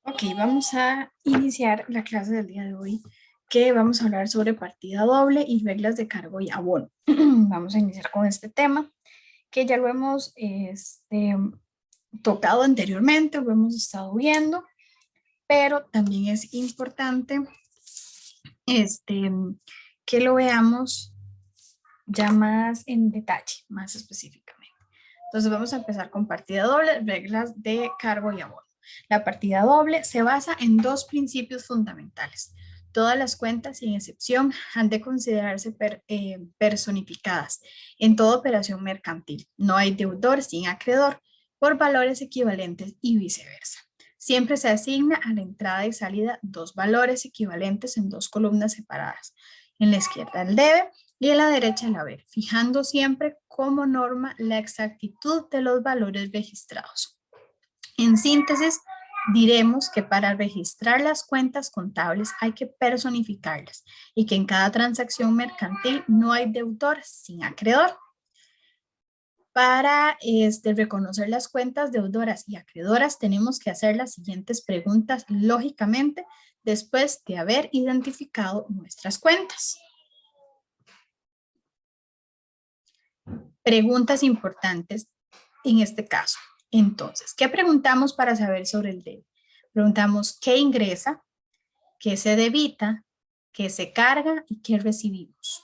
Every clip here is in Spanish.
Ok, vamos a iniciar la clase del día de hoy, que vamos a hablar sobre partida doble y reglas de cargo y abono. Vamos a iniciar con este tema, que ya lo hemos tocado anteriormente, lo hemos estado viendo, pero también es importante este, que lo veamos ya más en detalle, más específicamente. Entonces vamos a empezar con partida doble, reglas de cargo y abono. La partida doble se basa en dos principios fundamentales. Todas las cuentas, sin excepción, han de considerarse personificadas en toda operación mercantil. No hay deudor sin acreedor por valores equivalentes y viceversa. Siempre se asigna a la entrada y salida dos valores equivalentes en dos columnas separadas. En la izquierda el debe y en la derecha el haber, fijando siempre como norma la exactitud de los valores registrados. En síntesis, diremos que para registrar las cuentas contables hay que personificarlas y que en cada transacción mercantil no hay deudor sin acreedor. Para reconocer las cuentas deudoras y acreedoras tenemos que hacer las siguientes preguntas lógicamente después de haber identificado nuestras cuentas. Preguntas importantes en este caso. Entonces, ¿qué preguntamos para saber sobre el debe? Preguntamos qué ingresa, qué se debita, qué se carga y qué recibimos.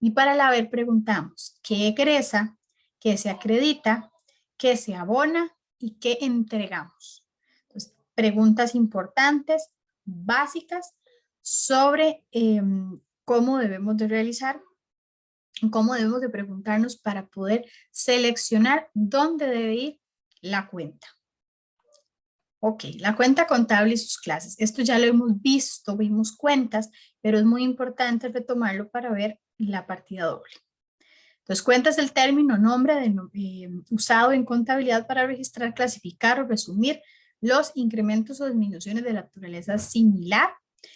Y para el haber preguntamos qué egresa, qué se acredita, qué se abona y qué entregamos. Entonces, preguntas importantes, básicas, sobre cómo debemos de realizar, cómo debemos de preguntarnos para poder seleccionar dónde debe ir la cuenta. Ok, la cuenta contable y sus clases. Esto ya lo hemos visto, vimos cuentas, pero es muy importante retomarlo para ver la partida doble. Entonces, cuenta es el término, nombre usado en contabilidad para registrar, clasificar o resumir los incrementos o disminuciones de naturaleza similar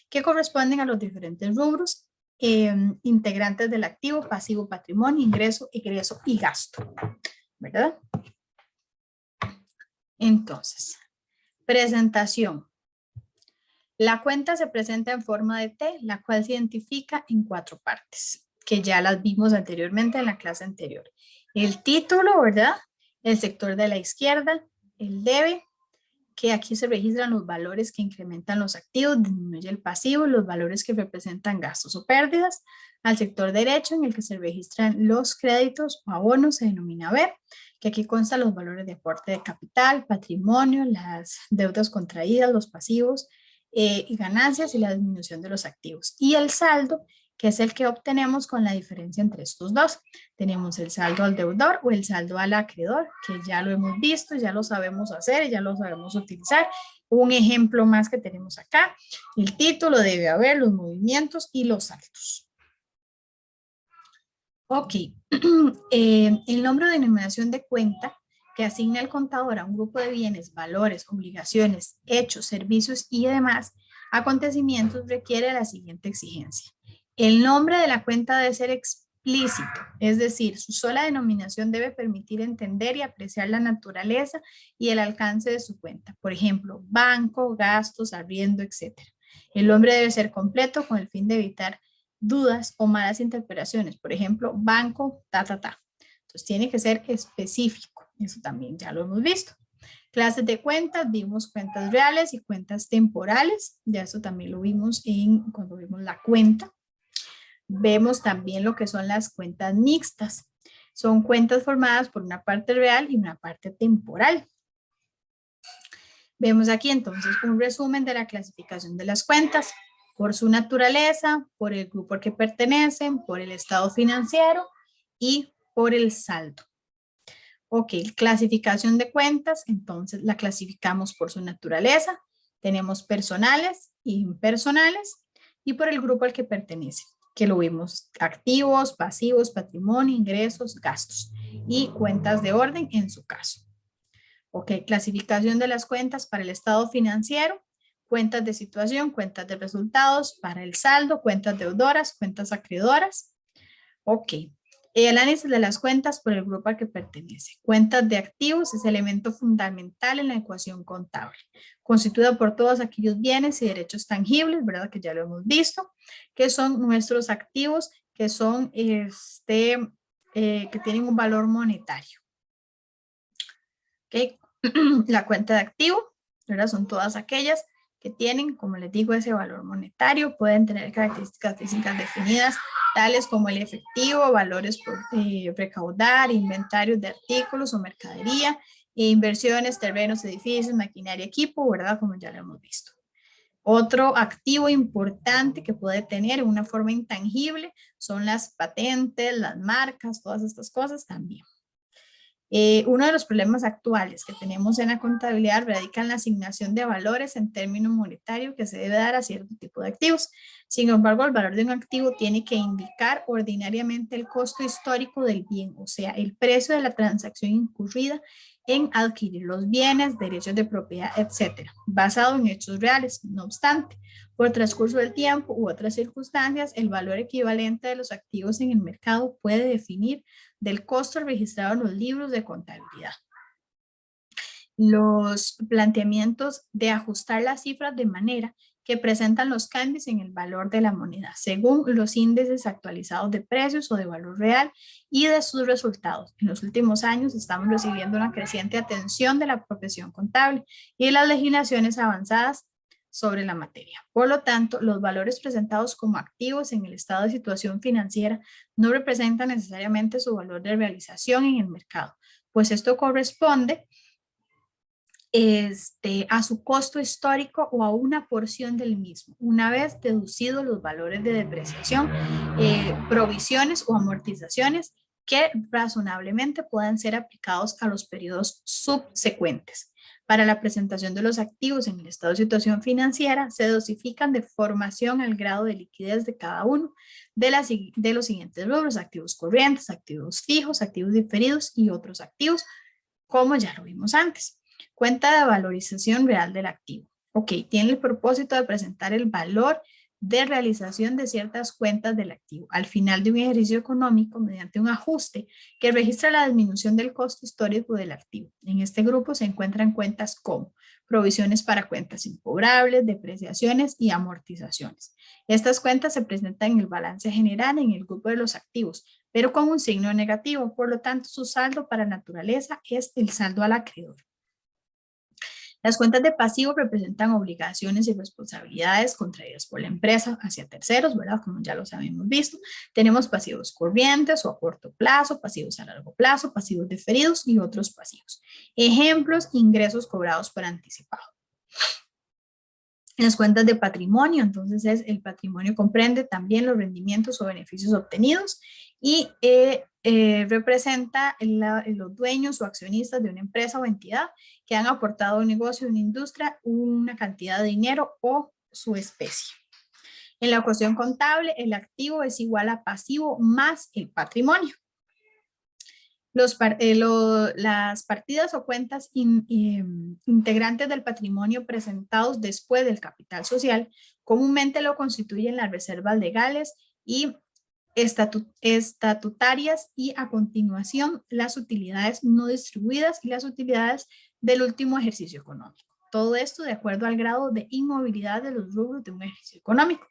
que corresponden a los diferentes rubros integrantes del activo, pasivo, patrimonio, ingreso, egreso y gasto, ¿verdad? Entonces, presentación. La cuenta se presenta en forma de T, la cual se identifica en 4 partes, que ya las vimos anteriormente en la clase anterior. El título, ¿verdad? El sector de la izquierda, el debe, que aquí se registran los valores que incrementan los activos, disminuye el pasivo, los valores que representan gastos o pérdidas. Al sector derecho, en el que se registran los créditos o abonos, se denomina haber, que aquí constan los valores de aporte de capital, patrimonio, las deudas contraídas, los pasivos y ganancias y la disminución de los activos. Y el saldo, que es el que obtenemos con la diferencia entre estos dos. Tenemos el saldo al deudor o el saldo al acreedor, que ya lo hemos visto, ya lo sabemos hacer, ya lo sabemos utilizar. Un ejemplo más que tenemos acá, el título debe haber, los movimientos y los saldos. Ok, el nombre o denominación de cuenta que asigna el contador a un grupo de bienes, valores, obligaciones, hechos, servicios y demás acontecimientos requiere la siguiente exigencia. El nombre de la cuenta debe ser explícito, es decir, su sola denominación debe permitir entender y apreciar la naturaleza y el alcance de su cuenta. Por ejemplo, banco, gastos, arriendo, etc. El nombre debe ser completo con el fin de evitar dudas o malas interpretaciones. Por ejemplo, banco, Entonces tiene que ser específico. Eso también ya lo hemos visto. Clases de cuentas, vimos cuentas reales y cuentas temporales. Ya eso también lo vimos cuando vimos la cuenta. Vemos también lo que son las cuentas mixtas. Son cuentas formadas por una parte real y una parte temporal. Vemos aquí entonces un resumen de la clasificación de las cuentas por su naturaleza, por el grupo al que pertenecen, por el estado financiero y por el saldo. Ok, clasificación de cuentas, entonces la clasificamos por su naturaleza. Tenemos personales e impersonales y por el grupo al que pertenece, que lo vimos activos, pasivos, patrimonio, ingresos, gastos y cuentas de orden en su caso. Ok, clasificación de las cuentas para el estado financiero, cuentas de situación, cuentas de resultados, para el saldo, cuentas deudoras, cuentas acreedoras. Ok, El análisis de las cuentas por el grupo al que pertenece. Cuentas de activos es elemento fundamental en la ecuación contable, constituida por todos aquellos bienes y derechos tangibles, ¿verdad? Que ya lo hemos visto, que son nuestros activos, que son que tienen un valor monetario. ¿Okay? La cuenta de activo, ¿verdad? Son todas aquellas que tienen, como les digo, ese valor monetario, pueden tener características físicas definidas, tales como el efectivo, valores por recaudar, inventarios de artículos o mercadería, inversiones, terrenos, edificios, maquinaria, equipo, ¿verdad? Como ya lo hemos visto. Otro activo importante que puede tener una forma intangible son las patentes, las marcas, todas estas cosas también. Uno de los problemas actuales que tenemos en la contabilidad radica en la asignación de valores en términos monetarios que se debe dar a cierto tipo de activos. Sin embargo, el valor de un activo tiene que indicar ordinariamente el costo histórico del bien, o sea, el precio de la transacción incurrida en adquirir los bienes, derechos de propiedad, etcétera, basado en hechos reales. No obstante, por transcurso del tiempo u otras circunstancias, el valor equivalente de los activos en el mercado puede definir del costo registrado en los libros de contabilidad. Los planteamientos de ajustar las cifras de manera que presentan los cambios en el valor de la moneda, según los índices actualizados de precios o de valor real y de sus resultados. En los últimos años estamos recibiendo una creciente atención de la profesión contable y de las legislaciones avanzadas sobre la materia. Por lo tanto, los valores presentados como activos en el estado de situación financiera no representan necesariamente su valor de realización en el mercado, pues esto corresponde a su costo histórico o a una porción del mismo, una vez deducidos los valores de depreciación, provisiones o amortizaciones que razonablemente puedan ser aplicados a los periodos subsecuentes. Para la presentación de los activos en el estado de situación financiera, se dosifican de formación al grado de liquidez de cada uno de los siguientes rubros: activos corrientes, activos fijos, activos diferidos y otros activos, como ya lo vimos antes. Cuenta de valorización real del activo. Ok, tiene el propósito de presentar el valor de realización de ciertas cuentas del activo al final de un ejercicio económico mediante un ajuste que registra la disminución del costo histórico del activo. En este grupo se encuentran cuentas como provisiones para cuentas incobrables, depreciaciones y amortizaciones. Estas cuentas se presentan en el balance general en el grupo de los activos, pero con un signo negativo. Por lo tanto, su saldo para naturaleza es el saldo al acreedor. Las cuentas de pasivo representan obligaciones y responsabilidades contraídas por la empresa hacia terceros, ¿verdad? Como ya los habíamos visto. Tenemos pasivos corrientes o a corto plazo, pasivos a largo plazo, pasivos diferidos y otros pasivos. Ejemplos: ingresos cobrados por anticipado. Las cuentas de patrimonio, entonces el patrimonio comprende también los rendimientos o beneficios obtenidos y representa los dueños o accionistas de una empresa o entidad que han aportado a un negocio, una industria, una cantidad de dinero o su especie. En la ecuación contable, el activo es igual a pasivo más el patrimonio. Las partidas o cuentas integrantes del patrimonio presentados después del capital social comúnmente lo constituyen las reservas legales y estatutarias y a continuación las utilidades no distribuidas y las utilidades del último ejercicio económico. Todo esto de acuerdo al grado de inmovilidad de los rubros de un ejercicio económico.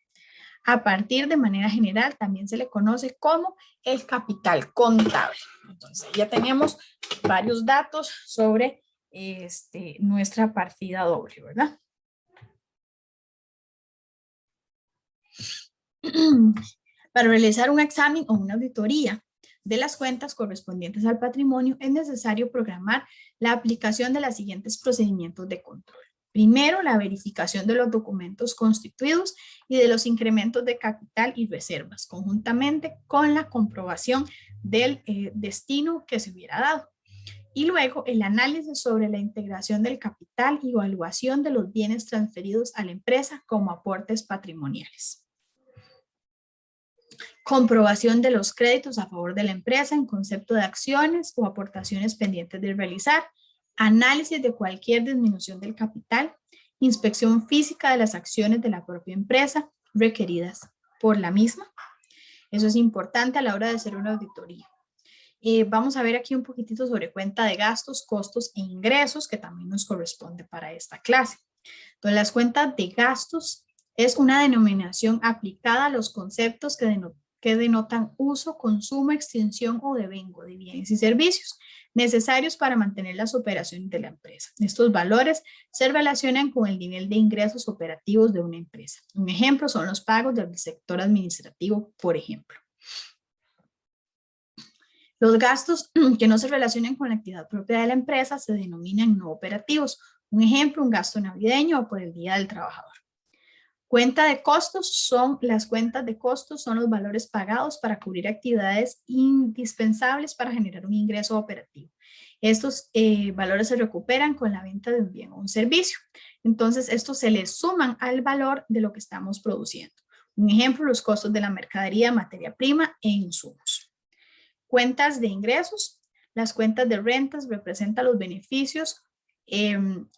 A partir de manera general también se le conoce como el capital contable. Entonces ya tenemos varios datos sobre nuestra partida doble, ¿verdad? Para realizar un examen o una auditoría de las cuentas correspondientes al patrimonio es necesario programar la aplicación de los siguientes procedimientos de control. Primero, la verificación de los documentos constituidos y de los incrementos de capital y reservas, conjuntamente con la comprobación del destino que se hubiera dado. Y luego, el análisis sobre la integración del capital y evaluación de los bienes transferidos a la empresa como aportes patrimoniales. Comprobación de los créditos a favor de la empresa en concepto de acciones o aportaciones pendientes de realizar. Análisis de cualquier disminución del capital, inspección física de las acciones de la propia empresa requeridas por la misma. Eso es importante a la hora de hacer una auditoría. Vamos a ver aquí un poquitito sobre cuenta de gastos, costos e ingresos, que también nos corresponde para esta clase. Entonces, las cuentas de gastos es una denominación aplicada a los conceptos que denotan uso, consumo, extinción o devengo de bienes y servicios necesarios para mantener las operaciones de la empresa. Estos valores se relacionan con el nivel de ingresos operativos de una empresa. Un ejemplo son los pagos del sector administrativo, por ejemplo. Los gastos que no se relacionan con la actividad propia de la empresa se denominan no operativos. Un ejemplo, un gasto navideño o por el Día del Trabajador. Cuenta de costos son las cuentas de costos, son los valores pagados para cubrir actividades indispensables para generar un ingreso operativo. Estos valores se recuperan con la venta de un bien o un servicio. Entonces, estos se les suman al valor de lo que estamos produciendo. Un ejemplo, los costos de la mercadería, materia prima e insumos. Cuentas de ingresos. Las cuentas de rentas representan los beneficios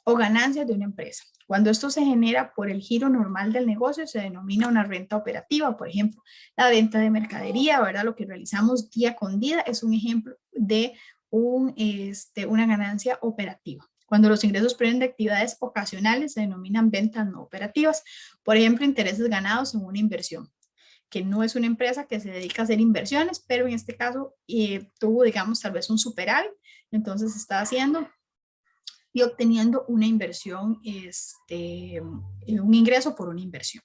o ganancias de una empresa. Cuando esto se genera por el giro normal del negocio, se denomina una renta operativa. Por ejemplo, la venta de mercadería, ¿verdad? Lo que realizamos día con día es un ejemplo de una ganancia operativa. Cuando los ingresos provienen de actividades ocasionales, se denominan ventas no operativas. Por ejemplo, intereses ganados en una inversión, que no es una empresa que se dedica a hacer inversiones, pero en este caso tuvo, digamos, tal vez un superávit, entonces está haciendo y obteniendo una inversión, un ingreso por una inversión.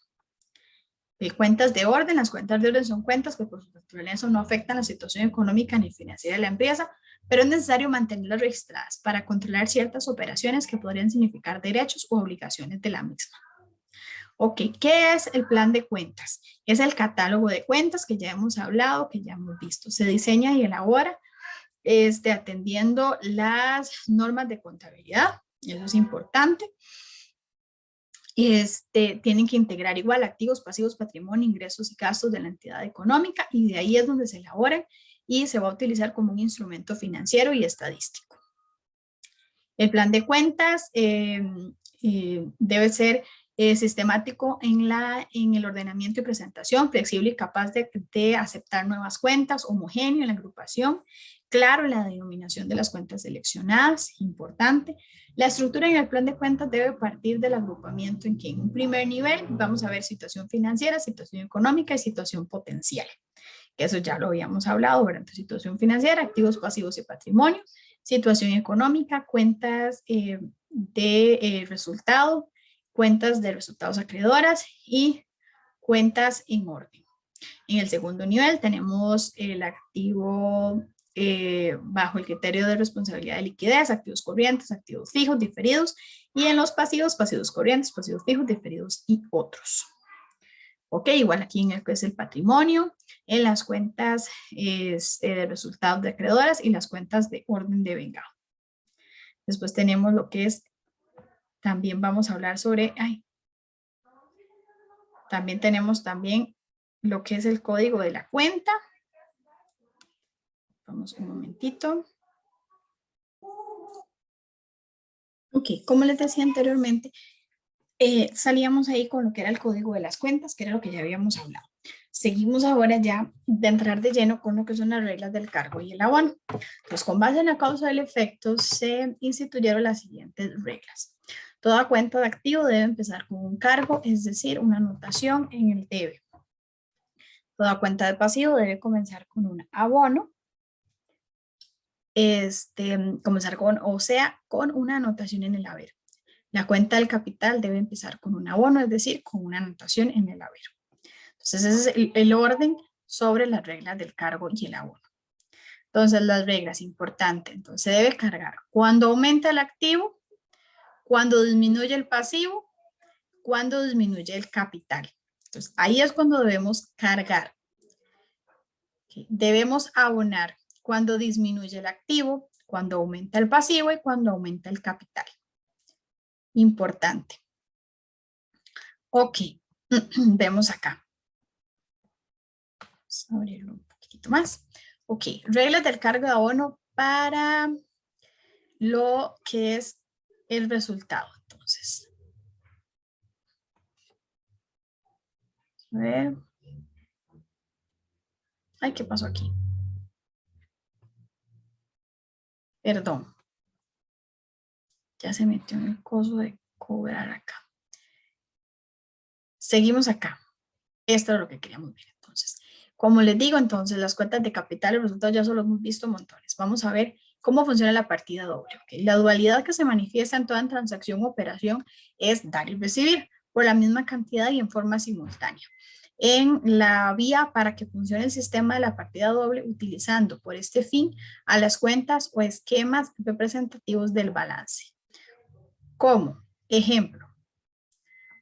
Cuentas de orden. Las cuentas de orden son cuentas que por su naturaleza no afectan la situación económica ni financiera de la empresa, pero es necesario mantenerlas registradas para controlar ciertas operaciones que podrían significar derechos o obligaciones de la misma. Ok, ¿qué es el plan de cuentas? Es el catálogo de cuentas que ya hemos hablado, que ya hemos visto. Se diseña y elabora atendiendo las normas de contabilidad, eso es importante. Tienen que integrar igual activos, pasivos, patrimonio, ingresos y gastos de la entidad económica, y de ahí es donde se elaboran y se va a utilizar como un instrumento financiero y estadístico. El plan de cuentas debe ser sistemático en el ordenamiento y presentación, flexible y capaz de aceptar nuevas cuentas, homogéneo en la agrupación, claro en la denominación de las cuentas seleccionadas, importante. La estructura en el plan de cuentas debe partir del agrupamiento en que en un primer nivel vamos a ver situación financiera, situación económica y situación potencial. Eso ya lo habíamos hablado, ¿verdad? Entonces, situación financiera, activos, pasivos y patrimonio, situación económica, cuentas de resultado, cuentas de resultados acreedoras y cuentas en orden. En el segundo nivel tenemos el activo bajo el criterio de responsabilidad de liquidez, activos corrientes, activos fijos, diferidos, y en los pasivos, pasivos corrientes, pasivos fijos, diferidos y otros. Ok, igual aquí en el que es el patrimonio, en las cuentas de resultados de acreedoras y las cuentas de orden de vengado. Después tenemos lo que es, también vamos a hablar sobre, también tenemos lo que es el código de la cuenta. Vamos un momentito. Ok, como les decía anteriormente, salíamos ahí con lo que era el código de las cuentas, que era lo que ya habíamos hablado. Seguimos ahora ya de entrar de lleno con lo que son las reglas del cargo y el abono. Pues con base en la causa del efecto se instituyeron las siguientes reglas. Toda cuenta de activo debe empezar con un cargo, es decir, una anotación en el debe. Toda cuenta de pasivo debe comenzar con un abono, comenzar con, o sea, con una anotación en el haber. La cuenta del capital debe empezar con un abono, es decir, con una anotación en el haber. Entonces, ese es el orden sobre las reglas del cargo y el abono. Entonces, las reglas, importante. Entonces, se debe cargar cuando aumenta el activo, cuando disminuye el pasivo, cuando disminuye el capital. Entonces, ahí es cuando debemos cargar. Okay. Debemos abonar cuando disminuye el activo, cuando aumenta el pasivo y cuando aumenta el capital. Importante. Ok, vemos acá. Vamos a abrirlo un poquito más. Ok, reglas del cargo de abono para lo que es el resultado. Entonces, a ver. Ay, ¿qué pasó aquí? Perdón. Ya se metió en el coso de cobrar acá. Seguimos acá. Esto es lo que queríamos ver. Entonces, como les digo, entonces las cuentas de capital y resultados ya solo hemos visto montones. Vamos a ver cómo funciona la partida doble. ¿Okay? La dualidad que se manifiesta en toda transacción o operación es dar y recibir por la misma cantidad y en forma simultánea. En la vía para que funcione el sistema de la partida doble utilizando por este fin a las cuentas o esquemas representativos del balance. Como ejemplo,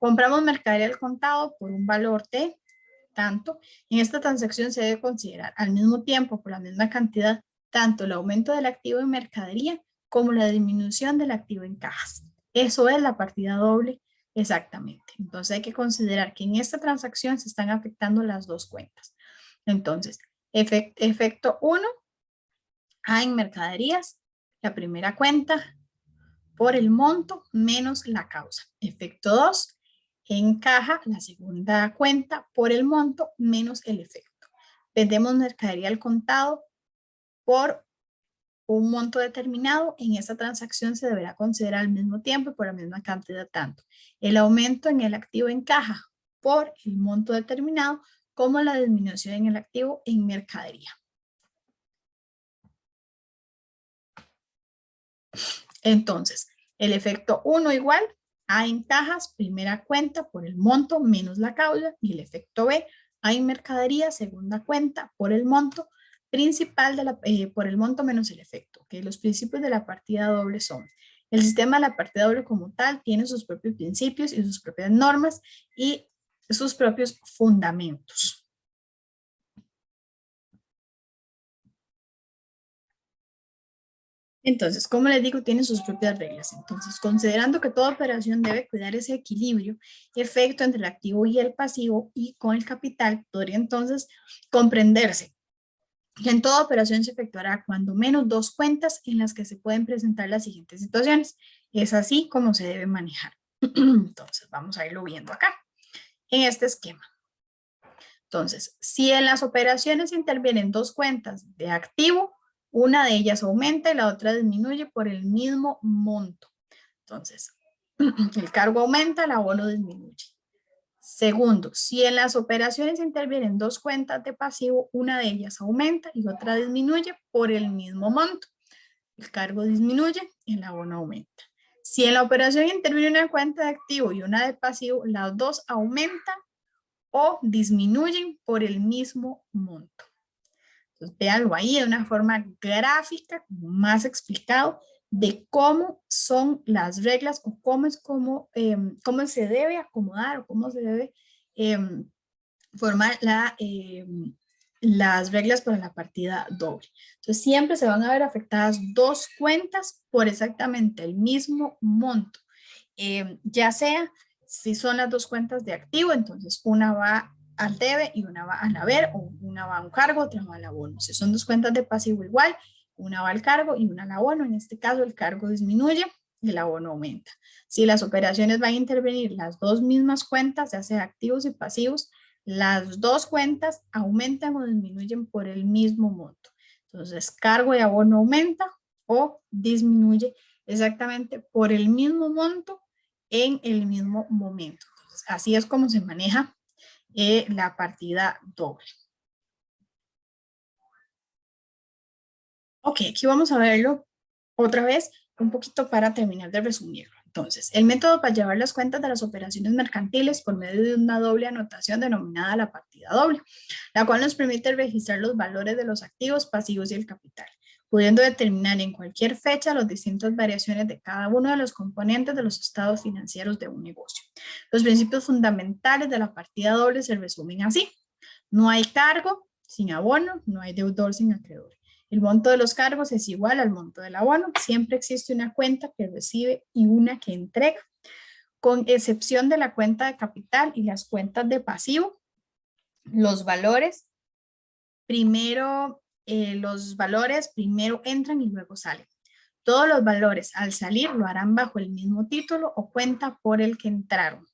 compramos mercadería al contado por un valor de tanto. En esta transacción se debe considerar al mismo tiempo por la misma cantidad tanto el aumento del activo en mercadería como la disminución del activo en cajas. Eso es la partida doble exactamente. Entonces hay que considerar que en esta transacción se están afectando las dos cuentas. Entonces, efecto 1, A en mercaderías, la primera cuenta por el monto menos la causa. Efecto 2, en caja, la segunda cuenta por el monto menos el efecto. Vendemos mercadería al contado por un monto determinado. En esta transacción se deberá considerar al mismo tiempo y por la misma cantidad tanto el aumento en el activo en caja por el monto determinado como la disminución en el activo en mercadería. Entonces, el efecto 1 igual A en cajas, primera cuenta por el monto menos la causa, y el efecto B, A en mercadería, segunda cuenta por el monto principal por el monto menos el efecto. ¿Okay? Los principios de la partida doble son: el sistema de la partida doble como tal tiene sus propios principios y sus propias normas y sus propios fundamentos. Entonces, como les digo, tiene sus propias reglas. Entonces, considerando que toda operación debe cuidar ese equilibrio, efecto entre el activo y el pasivo y con el capital, podría entonces comprenderse que en toda operación se efectuará cuando menos dos cuentas en las que se pueden presentar las siguientes situaciones. Es así como se debe manejar. Entonces, vamos a irlo viendo acá, en este esquema. Entonces, si en las operaciones intervienen dos cuentas de activo, una de ellas aumenta y la otra disminuye por el mismo monto. Entonces, el cargo aumenta, el abono disminuye. Segundo, si en las operaciones intervienen dos cuentas de pasivo, una de ellas aumenta y otra disminuye por el mismo monto. El cargo disminuye y el abono aumenta. Si en la operación interviene una cuenta de activo y una de pasivo, las dos aumentan o disminuyen por el mismo monto. Entonces, véanlo ahí de una forma gráfica, más explicado, de cómo son las reglas o cómo se debe acomodar o cómo se debe formar las reglas para la partida doble. Entonces, siempre se van a ver afectadas dos cuentas por exactamente el mismo monto. Ya sea si son las dos cuentas de activo, entonces una va al debe y una va al haber, o una va a un cargo, otra va al abono. Si son dos cuentas de pasivo igual, una va al cargo y una al abono. En este caso el cargo disminuye y el abono aumenta. Si las operaciones van a intervenir las dos mismas cuentas, ya sea activos y pasivos, las dos cuentas aumentan o disminuyen por el mismo monto. Entonces cargo y abono aumenta o disminuye exactamente por el mismo monto en el mismo momento. Entonces, así es como se maneja la partida doble. Ok, aquí vamos a verlo otra vez un poquito para terminar de resumirlo. Entonces, el método para llevar las cuentas de las operaciones mercantiles por medio de una doble anotación denominada la partida doble, la cual nos permite registrar los valores de los activos, pasivos y el capital, pudiendo determinar en cualquier fecha las distintas variaciones de cada uno de los componentes de los estados financieros de un negocio. Los principios fundamentales de la partida doble se resumen así: no hay cargo sin abono, no hay deudor sin acreedor. El monto de los cargos es igual al monto del abono. Siempre existe una cuenta que recibe y una que entrega, con excepción de la cuenta de capital y las cuentas de pasivo. Los valores primero entran y luego salen. Todos los valores al salir lo harán bajo el mismo título o cuenta por el que entraron.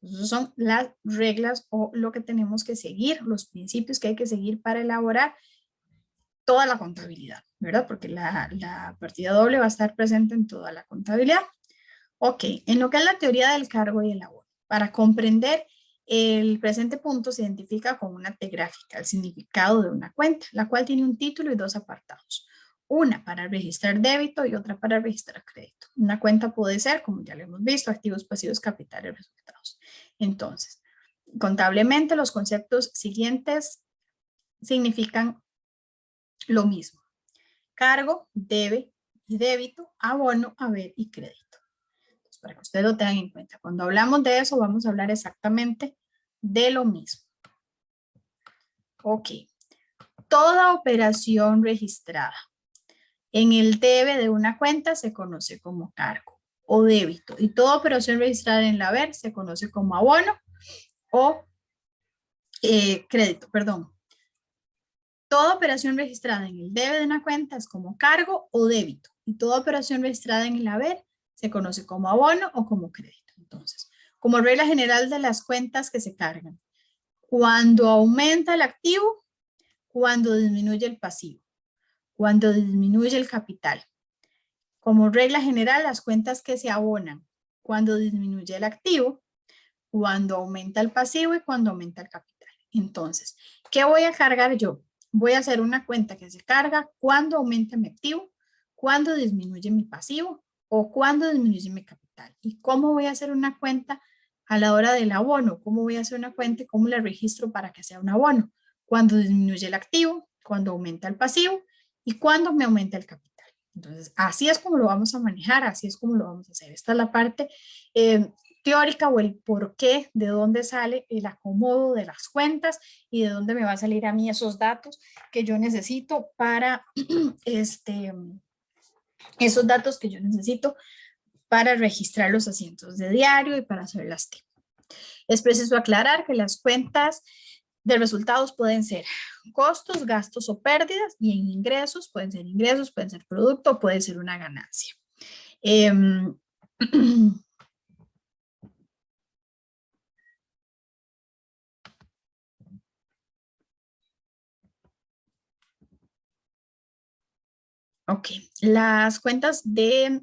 Esas son las reglas o lo que tenemos que seguir, los principios que hay que seguir para elaborar toda la contabilidad, ¿verdad? Porque la partida doble va a estar presente en toda la contabilidad. Ok, en lo que es la teoría del cargo y el abono, para comprender el presente punto se identifica con una T gráfica, el significado de una cuenta, la cual tiene un título y dos apartados. Una para registrar débito y otra para registrar crédito. Una cuenta puede ser, como ya lo hemos visto, activos, pasivos, capitales, resultados. Entonces, contablemente los conceptos siguientes significan lo mismo. Cargo, debe y débito, abono, haber y crédito. Entonces, para que ustedes lo tengan en cuenta. Cuando hablamos de eso, vamos a hablar exactamente de lo mismo. Ok. Toda operación registrada en el debe de una cuenta se conoce como cargo o débito. Y toda operación registrada en el haber se conoce como abono o crédito, perdón. Toda operación registrada en el debe de una cuenta es como cargo o débito. Y toda operación registrada en el haber se conoce como abono o como crédito. Entonces, como regla general de las cuentas que se cargan, cuando aumenta el activo, cuando disminuye el pasivo, cuando disminuye el capital. Como regla general, las cuentas que se abonan cuando disminuye el activo, cuando aumenta el pasivo y cuando aumenta el capital. Entonces, ¿qué voy a cargar yo? Voy a hacer una cuenta que se carga cuando aumenta mi activo, cuando disminuye mi pasivo o cuando disminuye mi capital. ¿Y cómo voy a hacer una cuenta a la hora del abono? ¿Cómo voy a hacer una cuenta y cómo la registro para que sea un abono? Cuando disminuye el activo, cuando aumenta el pasivo y cuando me aumenta el capital. Entonces, así es como lo vamos a manejar, así es como lo vamos a hacer. Esta es la parte teórica o el por qué, de dónde sale el acomodo de las cuentas y de dónde me va a salir a mí esos datos que yo necesito para esos datos que yo necesito para registrar los asientos de diario y para hacer las TIP. Es preciso aclarar que las cuentas de resultados pueden ser costos, gastos o pérdidas, y en ingresos pueden ser producto, puede ser una ganancia. Ok, las cuentas de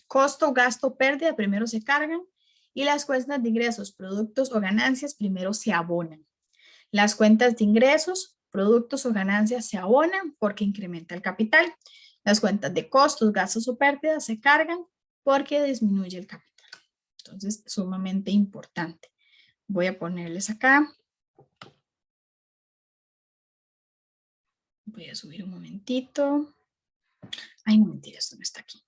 costo, gasto, pérdida primero se cargan y las cuentas de ingresos, productos o ganancias primero se abonan. Las cuentas de ingresos, productos o ganancias se abonan porque incrementa el capital. Las cuentas de costos, gastos o pérdidas se cargan porque disminuye el capital. Entonces, sumamente importante. Voy a ponerles acá. Voy a subir un momentito. Ay, no, mentira, esto no está aquí.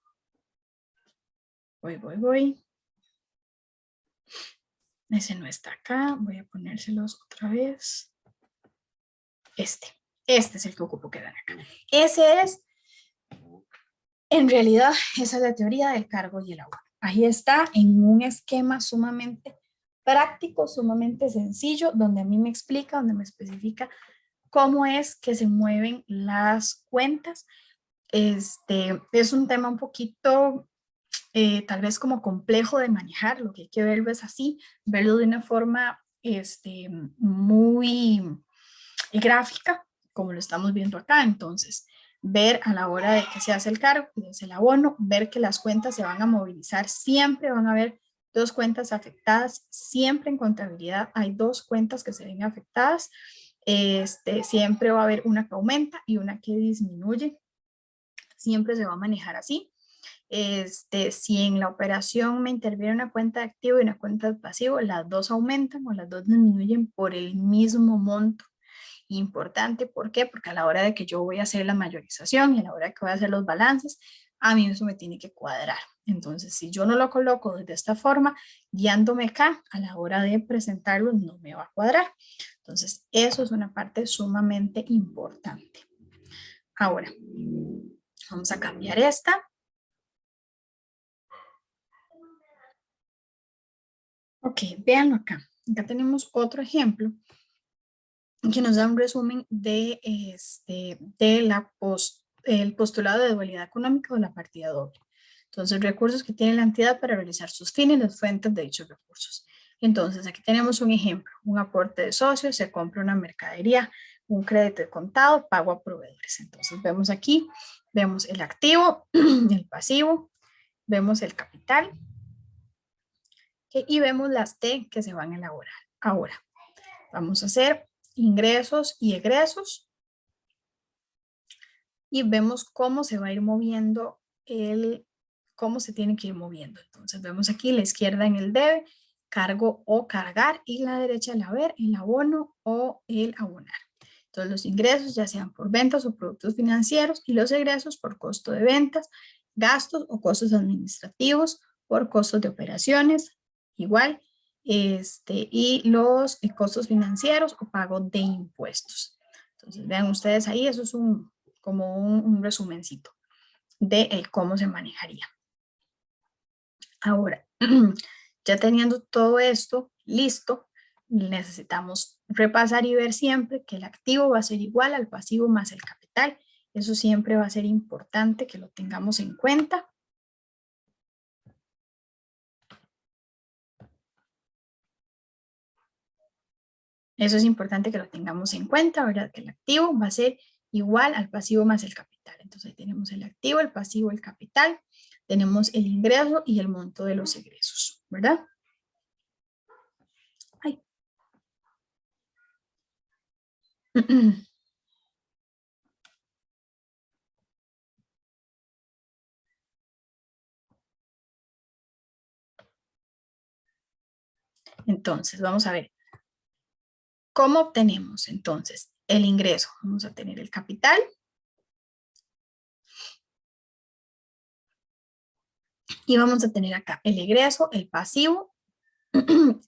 Voy. Ese no está acá. Voy a ponérselos otra vez. Este es el que ocupo que dan acá. Ese es, en realidad, esa es la teoría del cargo y el abono. Ahí está en un esquema sumamente práctico, sumamente sencillo, donde a mí me explica, donde me especifica cómo es que se mueven las cuentas. Es un tema un poquito, tal vez como complejo de manejar, lo que hay que verlo es así, verlo de una forma muy gráfica, como lo estamos viendo acá. Entonces, ver a la hora de que se hace el cargo, que es el abono, ver que las cuentas se van a movilizar, siempre van a haber dos cuentas afectadas, siempre en contabilidad hay dos cuentas que se ven afectadas, siempre va a haber una que aumenta y una que disminuye, siempre se va a manejar así. Si en la operación me interviene una cuenta de activo y una cuenta de pasivo, las dos aumentan o las dos disminuyen por el mismo monto. Importante, ¿por qué? Porque a la hora de que yo voy a hacer la mayorización y a la hora de que voy a hacer los balances, a mí eso me tiene que cuadrar. Entonces, si yo no lo coloco de esta forma, guiándome acá, a la hora de presentarlo no me va a cuadrar. Entonces, eso es una parte sumamente importante. Ahora, vamos a cambiar esta. Ok, véanlo acá. Acá tenemos otro ejemplo que nos da un resumen de, el postulado de dualidad económica o la partida doble. Entonces, recursos que tiene la entidad para realizar sus fines y las fuentes de dichos recursos. Entonces, aquí tenemos un ejemplo, un aporte de socios, se compra una mercadería, un crédito de contado, pago a proveedores. Entonces vemos aquí, vemos el activo, el pasivo, vemos el capital y vemos las T que se van a elaborar. Ahora, vamos a hacer ingresos y egresos y vemos cómo se va a ir moviendo cómo se tiene que ir moviendo. Entonces vemos aquí la izquierda en el debe, cargo o cargar, y la derecha el haber, el abono o el abonar. Entonces los ingresos ya sean por ventas o productos financieros, y los egresos por costo de ventas, gastos o costos administrativos, por costos de operaciones, igual, y los costos financieros o pago de impuestos. Entonces vean ustedes ahí, eso es como un resumencito de cómo se manejaría. Ahora, ya teniendo todo esto listo, necesitamos repasar y ver siempre que el activo va a ser igual al pasivo más el capital. Eso siempre va a ser importante que lo tengamos en cuenta. Eso es importante que lo tengamos en cuenta, ¿verdad? Que el activo va a ser igual al pasivo más el capital. Entonces ahí tenemos el activo, el pasivo, el capital. Tenemos el ingreso y el monto de los egresos, ¿verdad? Ay. Entonces, vamos a ver. ¿Cómo obtenemos entonces el ingreso? Vamos a tener el capital. Y vamos a tener acá el egreso, el pasivo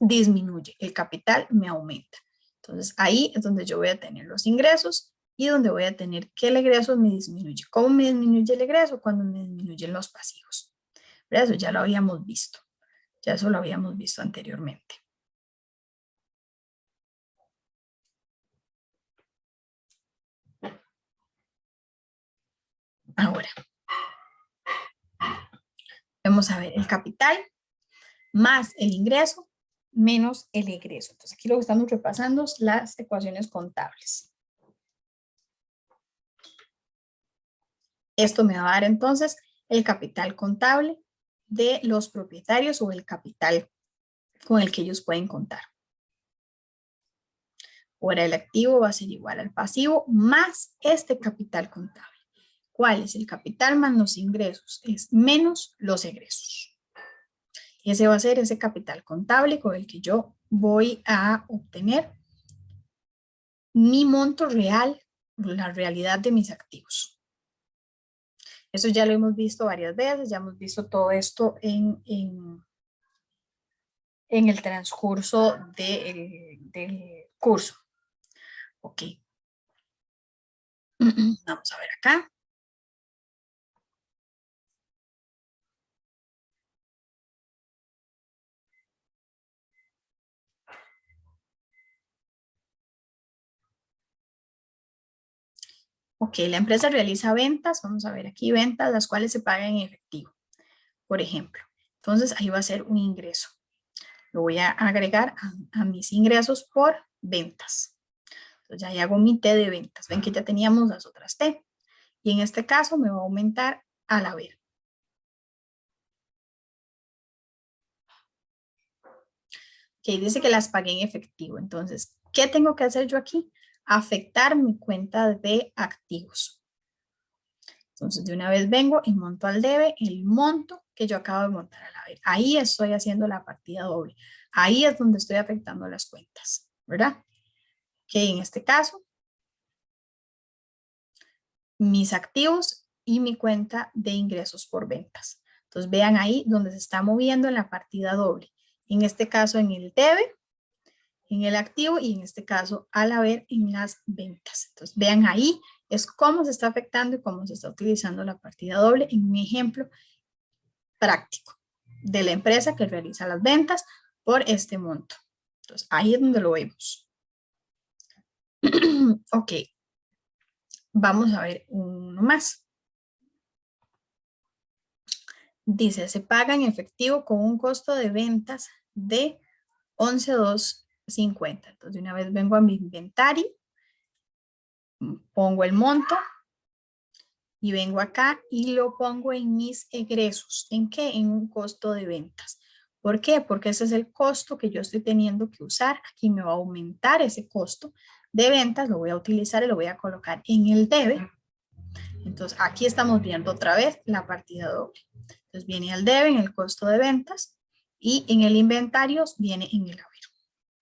disminuye, el capital me aumenta. Entonces ahí es donde yo voy a tener los ingresos y donde voy a tener que el egreso me disminuye. ¿Cómo me disminuye el egreso? Cuando me disminuyen los pasivos. Pero eso ya lo habíamos visto. Ya eso lo habíamos visto anteriormente. Ahora, vamos a ver el capital más el ingreso menos el egreso. Entonces aquí lo que estamos repasando es las ecuaciones contables. Esto me va a dar entonces el capital contable de los propietarios o el capital con el que ellos pueden contar. Ahora el activo va a ser igual al pasivo más este capital contable. ¿Cuál es el capital más los ingresos? Es menos los egresos. Ese va a ser ese capital contable con el que yo voy a obtener mi monto real, la realidad de mis activos. Eso ya lo hemos visto varias veces, ya hemos visto todo esto en el transcurso del curso. Ok. Vamos a ver acá. Ok, la empresa realiza ventas, vamos a ver aquí ventas, las cuales se pagan en efectivo, por ejemplo. Entonces ahí va a ser un ingreso. Lo voy a agregar a mis ingresos por ventas. Entonces ya ahí hago mi T de ventas. Ven que ya teníamos las otras T. Y en este caso me va a aumentar al haber. Ok, dice que las pagué en efectivo. Entonces, ¿qué tengo que hacer yo aquí? Afectar mi cuenta de activos. Entonces, de una vez vengo y monto al debe el monto que yo acabo de montar al haber. Ahí estoy haciendo la partida doble. Ahí es donde estoy afectando las cuentas, ¿verdad? Que en este caso, mis activos y mi cuenta de ingresos por ventas. Entonces, vean ahí donde se está moviendo en la partida doble. En este caso, en el debe, en el activo y en este caso al haber en las ventas. Entonces vean ahí es cómo se está afectando y cómo se está utilizando la partida doble en un ejemplo práctico de la empresa que realiza las ventas por este monto. Entonces ahí es donde lo vemos. Ok, vamos a ver uno más. Dice, se paga en efectivo con un costo de ventas de 11,250. Entonces de una vez vengo a mi inventario pongo el monto y vengo acá y lo pongo en mis egresos. ¿En qué? En un costo de ventas. ¿Por qué? Porque ese es el costo que yo estoy teniendo que usar. Aquí me va a aumentar ese costo de ventas, lo voy a utilizar y lo voy a colocar en el debe. Entonces aquí estamos viendo otra vez la partida doble. Entonces viene el debe en el costo de ventas y en el inventario viene en el haber.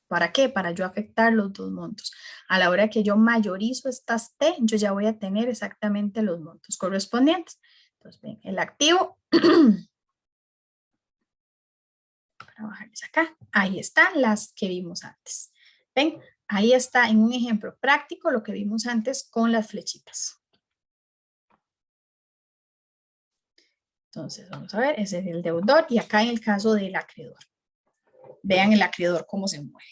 ¿Para qué? Para yo afectar los dos montos. A la hora que yo mayorizo estas T, yo ya voy a tener exactamente los montos correspondientes. Entonces, ven, el activo, para bajarles acá, ahí están las que vimos antes. Ven, ahí está en un ejemplo práctico lo que vimos antes con las flechitas. Entonces, vamos a ver, ese es el deudor y acá en el caso del acreedor. Vean el acreedor cómo se mueve.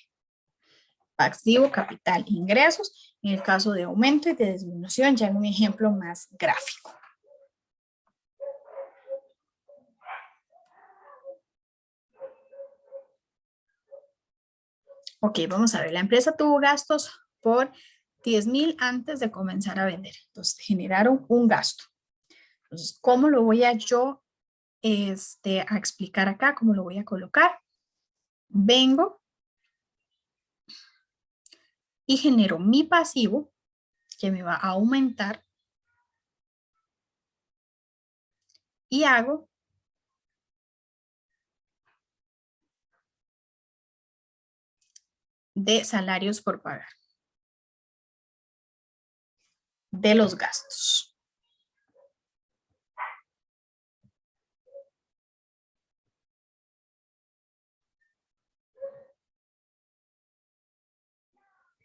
Activo, capital, ingresos, en el caso de aumento y de disminución, ya en un ejemplo más gráfico. Ok, vamos a ver, la empresa tuvo gastos por 10,000 antes de comenzar a vender, entonces generaron un gasto. Entonces, ¿cómo lo voy a yo a explicar acá? ¿Cómo lo voy a colocar? Vengo y genero mi pasivo, que me va a aumentar, y hago de salarios por pagar, de los gastos.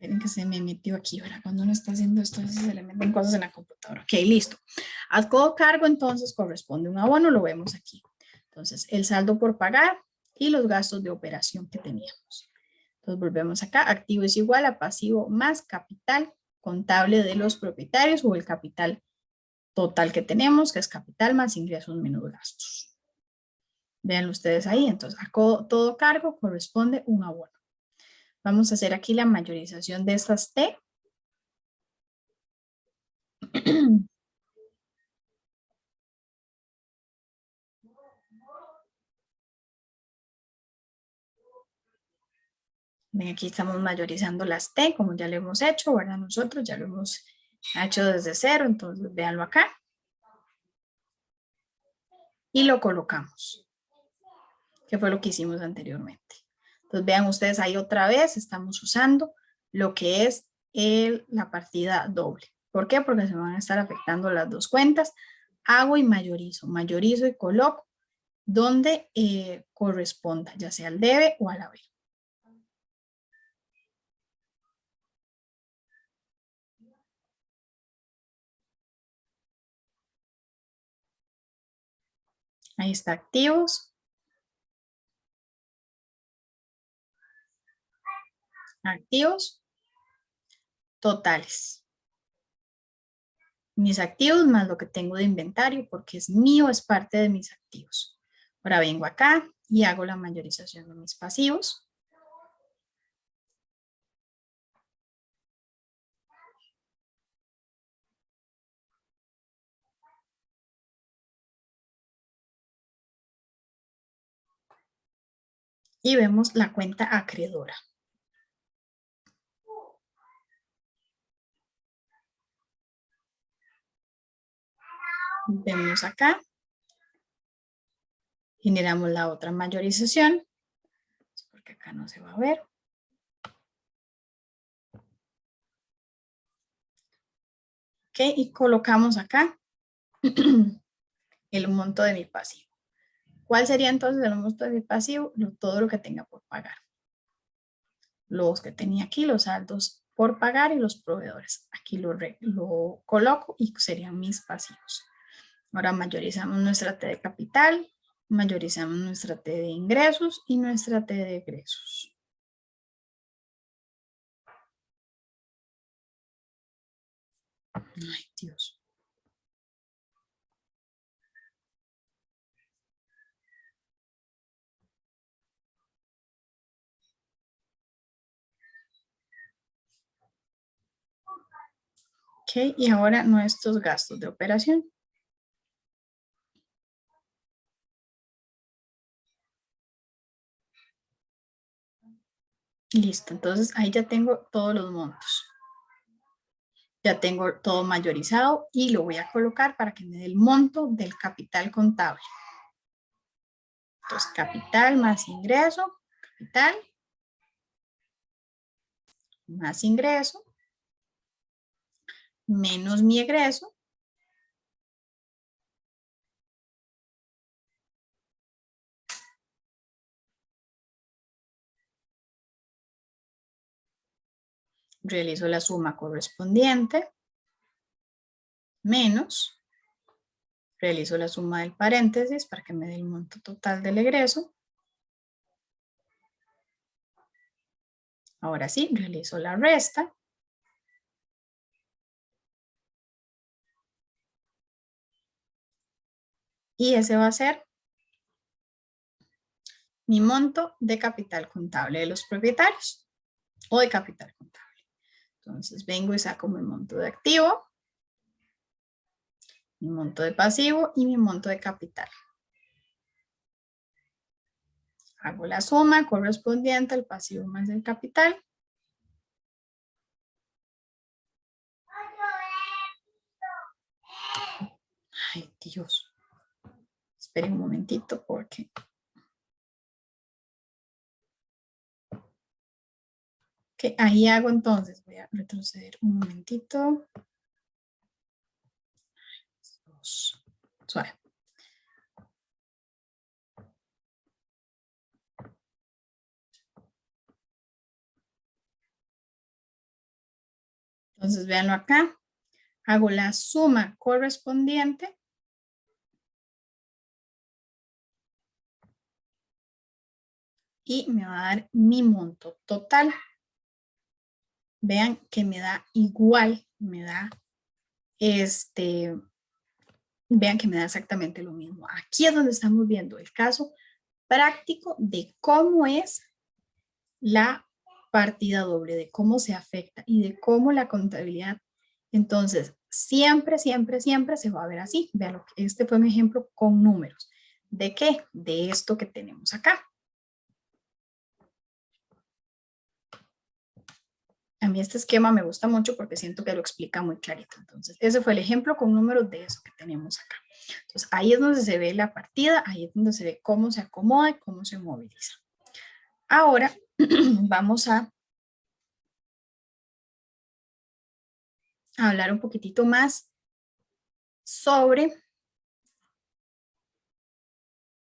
Miren que se me metió aquí, ¿verdad? Cuando uno está haciendo esto, se le meten cosas en la computadora. Ok, listo. A todo cargo, entonces, corresponde un abono, lo vemos aquí. Entonces, el saldo por pagar y los gastos de operación que teníamos. Entonces, volvemos acá. Activo es igual a pasivo más capital contable de los propietarios o el capital total que tenemos, que es capital más ingresos menos gastos. Vean ustedes ahí. Entonces, a todo cargo corresponde un abono. Vamos a hacer aquí la mayorización de estas T. Ven, aquí estamos mayorizando las T, como ya lo hemos hecho, ¿verdad? Nosotros ya lo hemos hecho desde cero, entonces véanlo acá. Y lo colocamos, que fue lo que hicimos anteriormente. Entonces vean ustedes ahí otra vez, estamos usando lo que es la partida doble. ¿Por qué? Porque se van a estar afectando las dos cuentas. Hago y mayorizo y coloco donde corresponda, ya sea al debe o al haber. Ahí está activos. Activos totales. Mis activos más lo que tengo de inventario porque es mío, es parte de mis activos. Ahora vengo acá y hago la mayorización de mis pasivos. Y vemos la cuenta acreedora. Vemos acá. Generamos la otra mayorización. Porque acá no se va a ver. Ok, y colocamos acá el monto de mi pasivo. ¿Cuál sería entonces el monto de mi pasivo? Todo lo que tenga por pagar. Los que tenía aquí, los saldos por pagar y los proveedores. Aquí lo coloco y serían mis pasivos. Ahora mayorizamos nuestra T de capital, mayorizamos nuestra T de ingresos y nuestra T de egresos. Ay, Dios. Ok, y ahora nuestros gastos de operación. Listo, entonces ahí ya tengo todos los montos. Ya tengo todo mayorizado y lo voy a colocar para que me dé el monto del capital contable. Entonces, capital más ingreso, capital más ingreso, menos mi egreso, realizo la suma correspondiente, menos, realizo la suma del paréntesis para que me dé el monto total del egreso. Ahora sí, realizo la resta. Y ese va a ser mi monto de capital contable de los propietarios o de capital contable. Entonces vengo y saco mi monto de activo, mi monto de pasivo y mi monto de capital. Hago la suma correspondiente al pasivo más el capital. Ay, Dios. Esperen un momentito porque... Ok, ahí hago entonces. Voy a retroceder un momentito. Suave. Entonces, véanlo acá. Hago la suma correspondiente. Y me va a dar mi monto total. Vean que me da igual, vean que me da exactamente lo mismo. Aquí es donde estamos viendo el caso práctico de cómo es la partida doble, de cómo se afecta y de cómo la contabilidad. Entonces, siempre, siempre, siempre se va a ver así. Vean, este fue un ejemplo con números. ¿De qué? De esto que tenemos acá. A mí este esquema me gusta mucho porque siento que lo explica muy clarito. Entonces, ese fue el ejemplo con números de eso que tenemos acá. Entonces, ahí es donde se ve la partida, ahí es donde se ve cómo se acomoda y cómo se moviliza. Ahora, vamos a hablar un poquitito más sobre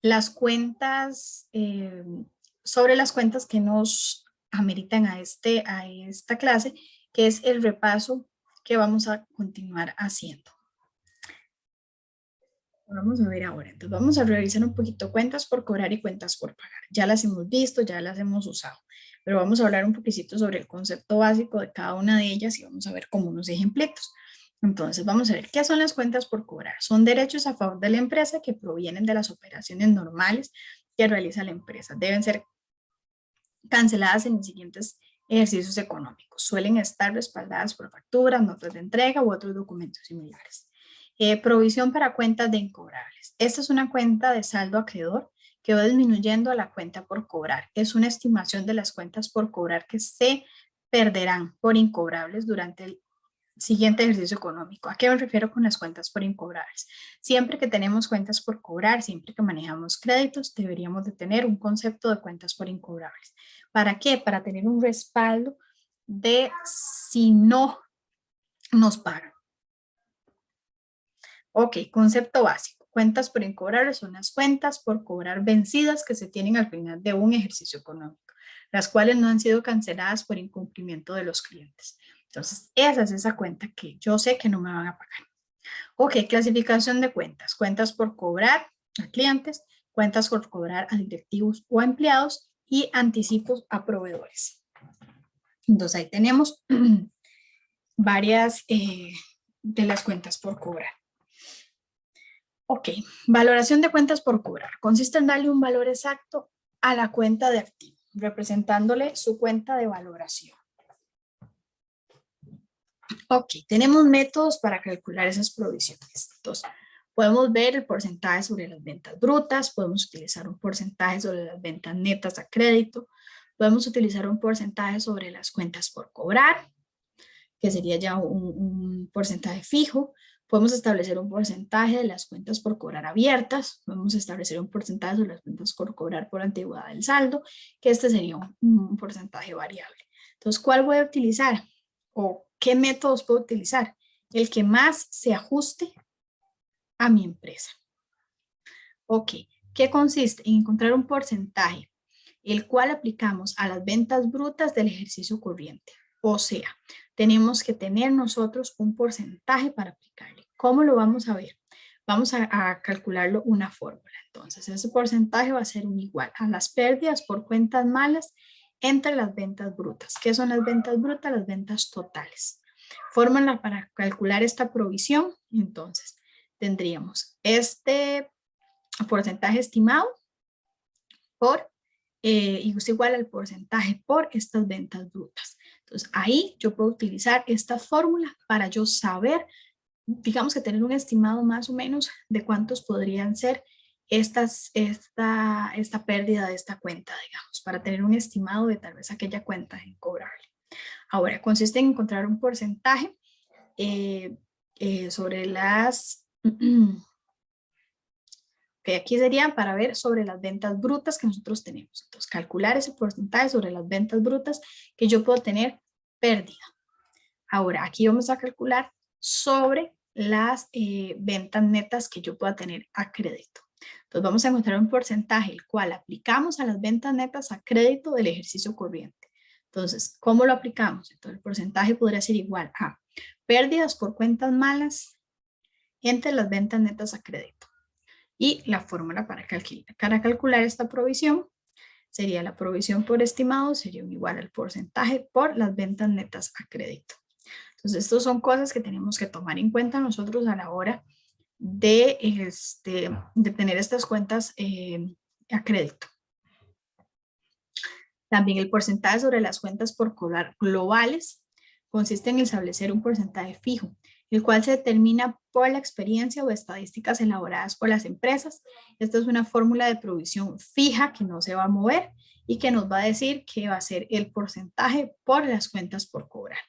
las cuentas, que nos ameritan a esta clase, que es el repaso que vamos a continuar haciendo. Vamos a ver ahora, entonces vamos a revisar un poquito cuentas por cobrar y cuentas por pagar. Ya las hemos visto, ya las hemos usado, pero vamos a hablar un poquito sobre el concepto básico de cada una de ellas y vamos a ver como unos ejemplitos. Entonces vamos a ver qué son las cuentas por cobrar. Son derechos a favor de la empresa que provienen de las operaciones normales que realiza la empresa. Deben ser canceladas en los siguientes ejercicios económicos. Suelen estar respaldadas por facturas, notas de entrega u otros documentos similares. Provisión para cuentas de incobrables. Esta es una cuenta de saldo acreedor que va disminuyendo a la cuenta por cobrar. Es una estimación de las cuentas por cobrar que se perderán por incobrables durante el siguiente ejercicio económico. ¿A qué me refiero con las cuentas por incobrables? Siempre que tenemos cuentas por cobrar, siempre que manejamos créditos, deberíamos de tener un concepto de cuentas por incobrables. ¿Para qué? Para tener un respaldo de si no nos pagan. Ok, concepto básico. Cuentas por incobrables son las cuentas por cobrar vencidas que se tienen al final de un ejercicio económico, las cuales no han sido canceladas por incumplimiento de los clientes. Entonces, esa es esa cuenta que yo sé que no me van a pagar. Ok, clasificación de cuentas. Cuentas por cobrar a clientes, cuentas por cobrar a directivos o a empleados y anticipos a proveedores. Entonces, ahí tenemos varias de las cuentas por cobrar. Ok, valoración de cuentas por cobrar. Consiste en darle un valor exacto a la cuenta de activo, representándole su cuenta de valoración. Ok, tenemos métodos para calcular esas provisiones. Entonces, podemos ver el porcentaje sobre las ventas brutas, podemos utilizar un porcentaje sobre las ventas netas a crédito, podemos utilizar un porcentaje sobre las cuentas por cobrar, que sería ya un porcentaje fijo. Podemos establecer un porcentaje de las cuentas por cobrar abiertas, podemos establecer un porcentaje sobre las cuentas por cobrar por antigüedad del saldo, que este sería un porcentaje variable. Entonces, ¿cuál voy a utilizar? ¿O qué métodos puedo utilizar? El que más se ajuste a mi empresa. Ok, ¿qué consiste? En encontrar un porcentaje, el cual aplicamos a las ventas brutas del ejercicio corriente. O sea, tenemos que tener nosotros un porcentaje para aplicarle. ¿Cómo lo vamos a ver? Vamos a calcularlo una fórmula. Entonces, ese porcentaje va a ser un igual a las pérdidas por cuentas malas entre las ventas brutas. ¿Qué son las ventas brutas? Las ventas totales. Fórmula para calcular esta provisión. Entonces, tendríamos este porcentaje estimado por y es igual al porcentaje por estas ventas brutas. Entonces, ahí yo puedo utilizar esta fórmula para yo saber, digamos que tener un estimado más o menos de cuántos podrían ser esta pérdida de esta cuenta, digamos, para tener un estimado de tal vez aquella cuenta incobrable. Ahora, consiste en encontrar un porcentaje sobre las... que aquí serían para ver sobre las ventas brutas que nosotros tenemos. Entonces, calcular ese porcentaje sobre las ventas brutas que yo puedo tener pérdida. Ahora, aquí vamos a calcular sobre las ventas netas que yo pueda tener a crédito. Entonces, vamos a encontrar un porcentaje el cual aplicamos a las ventas netas a crédito del ejercicio corriente. Entonces, ¿cómo lo aplicamos? Entonces, el porcentaje podría ser igual a pérdidas por cuentas malas entre las ventas netas a crédito. Y la fórmula para calcular esta provisión sería la provisión por estimado, sería igual al porcentaje por las ventas netas a crédito. Entonces, estas son cosas que tenemos que tomar en cuenta nosotros a la hora de tener estas cuentas a crédito. También el porcentaje sobre las cuentas por cobrar globales consiste en establecer un porcentaje fijo, el cual se determina por la experiencia o estadísticas elaboradas por las empresas. Esta es una fórmula de provisión fija que no se va a mover y que nos va a decir que va a ser el porcentaje por las cuentas por cobrar.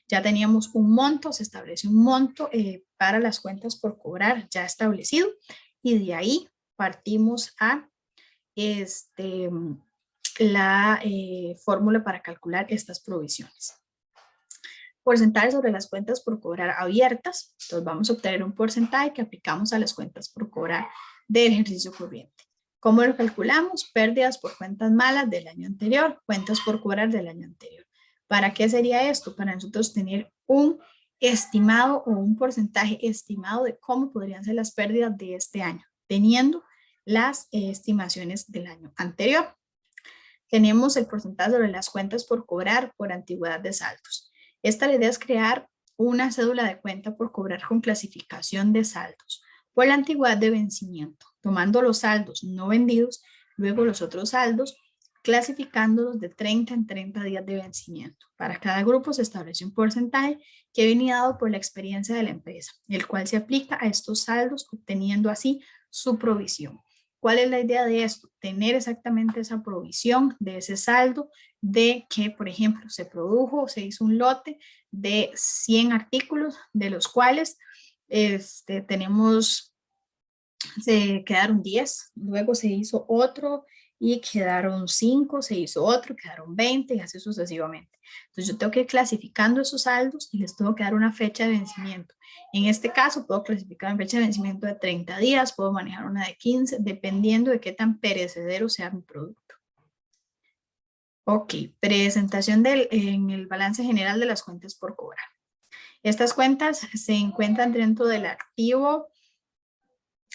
Ya teníamos un monto, se establece un monto para las cuentas por cobrar ya establecido y de ahí partimos a la fórmula para calcular estas provisiones. Porcentaje sobre las cuentas por cobrar abiertas. Entonces vamos a obtener un porcentaje que aplicamos a las cuentas por cobrar del ejercicio corriente. ¿Cómo lo calculamos? Pérdidas por cuentas malas del año anterior, cuentas por cobrar del año anterior. ¿Para qué sería esto? Para nosotros tener un estimado o un porcentaje estimado de cómo podrían ser las pérdidas de este año, teniendo las estimaciones del año anterior. Tenemos el porcentaje sobre las cuentas por cobrar por antigüedad de saldos. Esta idea es crear una cédula de cuenta por cobrar con clasificación de saldos por la antigüedad de vencimiento, tomando los saldos no vendidos, luego los otros saldos, clasificándolos de 30 en 30 días de vencimiento. Para cada grupo se establece un porcentaje que viene dado por la experiencia de la empresa, el cual se aplica a estos saldos, obteniendo así su provisión. ¿Cuál es la idea de esto? Tener exactamente esa provisión de ese saldo de que, por ejemplo, se produjo, se hizo un lote de 100 artículos, de los cuales se quedaron 10, luego se hizo otro y quedaron 5, se hizo otro, quedaron 20 y así sucesivamente. Entonces yo tengo que ir clasificando esos saldos y les tengo que dar una fecha de vencimiento. En este caso puedo clasificar en fecha de vencimiento de 30 días, puedo manejar una de 15, dependiendo de qué tan perecedero sea mi producto. Ok, presentación en el balance general de las cuentas por cobrar. Estas cuentas se encuentran dentro del activo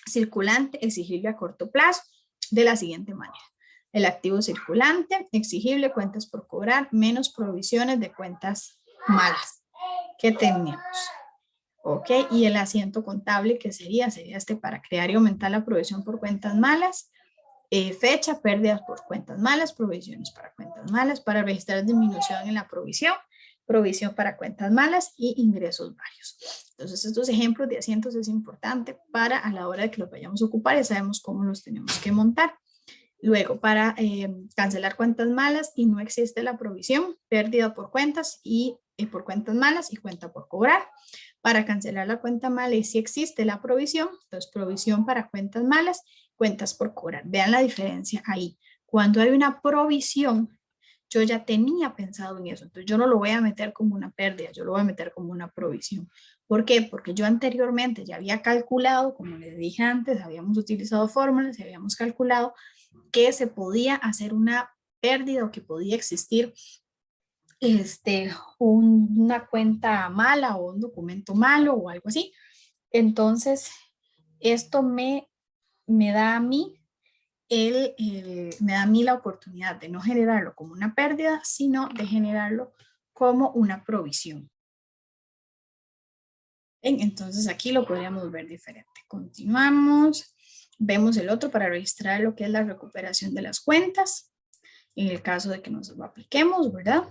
circulante exigible a corto plazo de la siguiente manera. El activo circulante exigible, cuentas por cobrar, menos provisiones de cuentas malas que tenemos. Ok, y el asiento contable que sería para crear y aumentar la provisión por cuentas malas, fecha, pérdidas por cuentas malas, provisiones para cuentas malas, para registrar disminución en la provisión, provisión para cuentas malas y ingresos varios. Entonces, estos ejemplos de asientos es importante para a la hora de que los vayamos a ocupar, ya sabemos cómo los tenemos que montar. Luego, para cancelar cuentas malas y no existe la provisión, pérdida por cuentas y por cuentas malas y cuenta por cobrar. Para cancelar la cuenta mala y si existe la provisión, entonces provisión para cuentas malas, cuentas por cobrar. Vean la diferencia ahí. Cuando hay una provisión, yo ya tenía pensado en eso, entonces yo no lo voy a meter como una pérdida, yo lo voy a meter como una provisión. ¿Por qué? Porque yo anteriormente ya había calculado, como les dije antes, habíamos utilizado fórmulas y habíamos calculado que se podía hacer una pérdida o que podía existir una cuenta mala o un documento malo o algo así. Entonces, esto me da a mí me da a mí la oportunidad de no generarlo como una pérdida, sino de generarlo como una provisión. Entonces aquí lo podríamos ver diferente. Continuamos. Vemos el otro para registrar lo que es la recuperación de las cuentas. En el caso de que nos lo apliquemos, ¿verdad?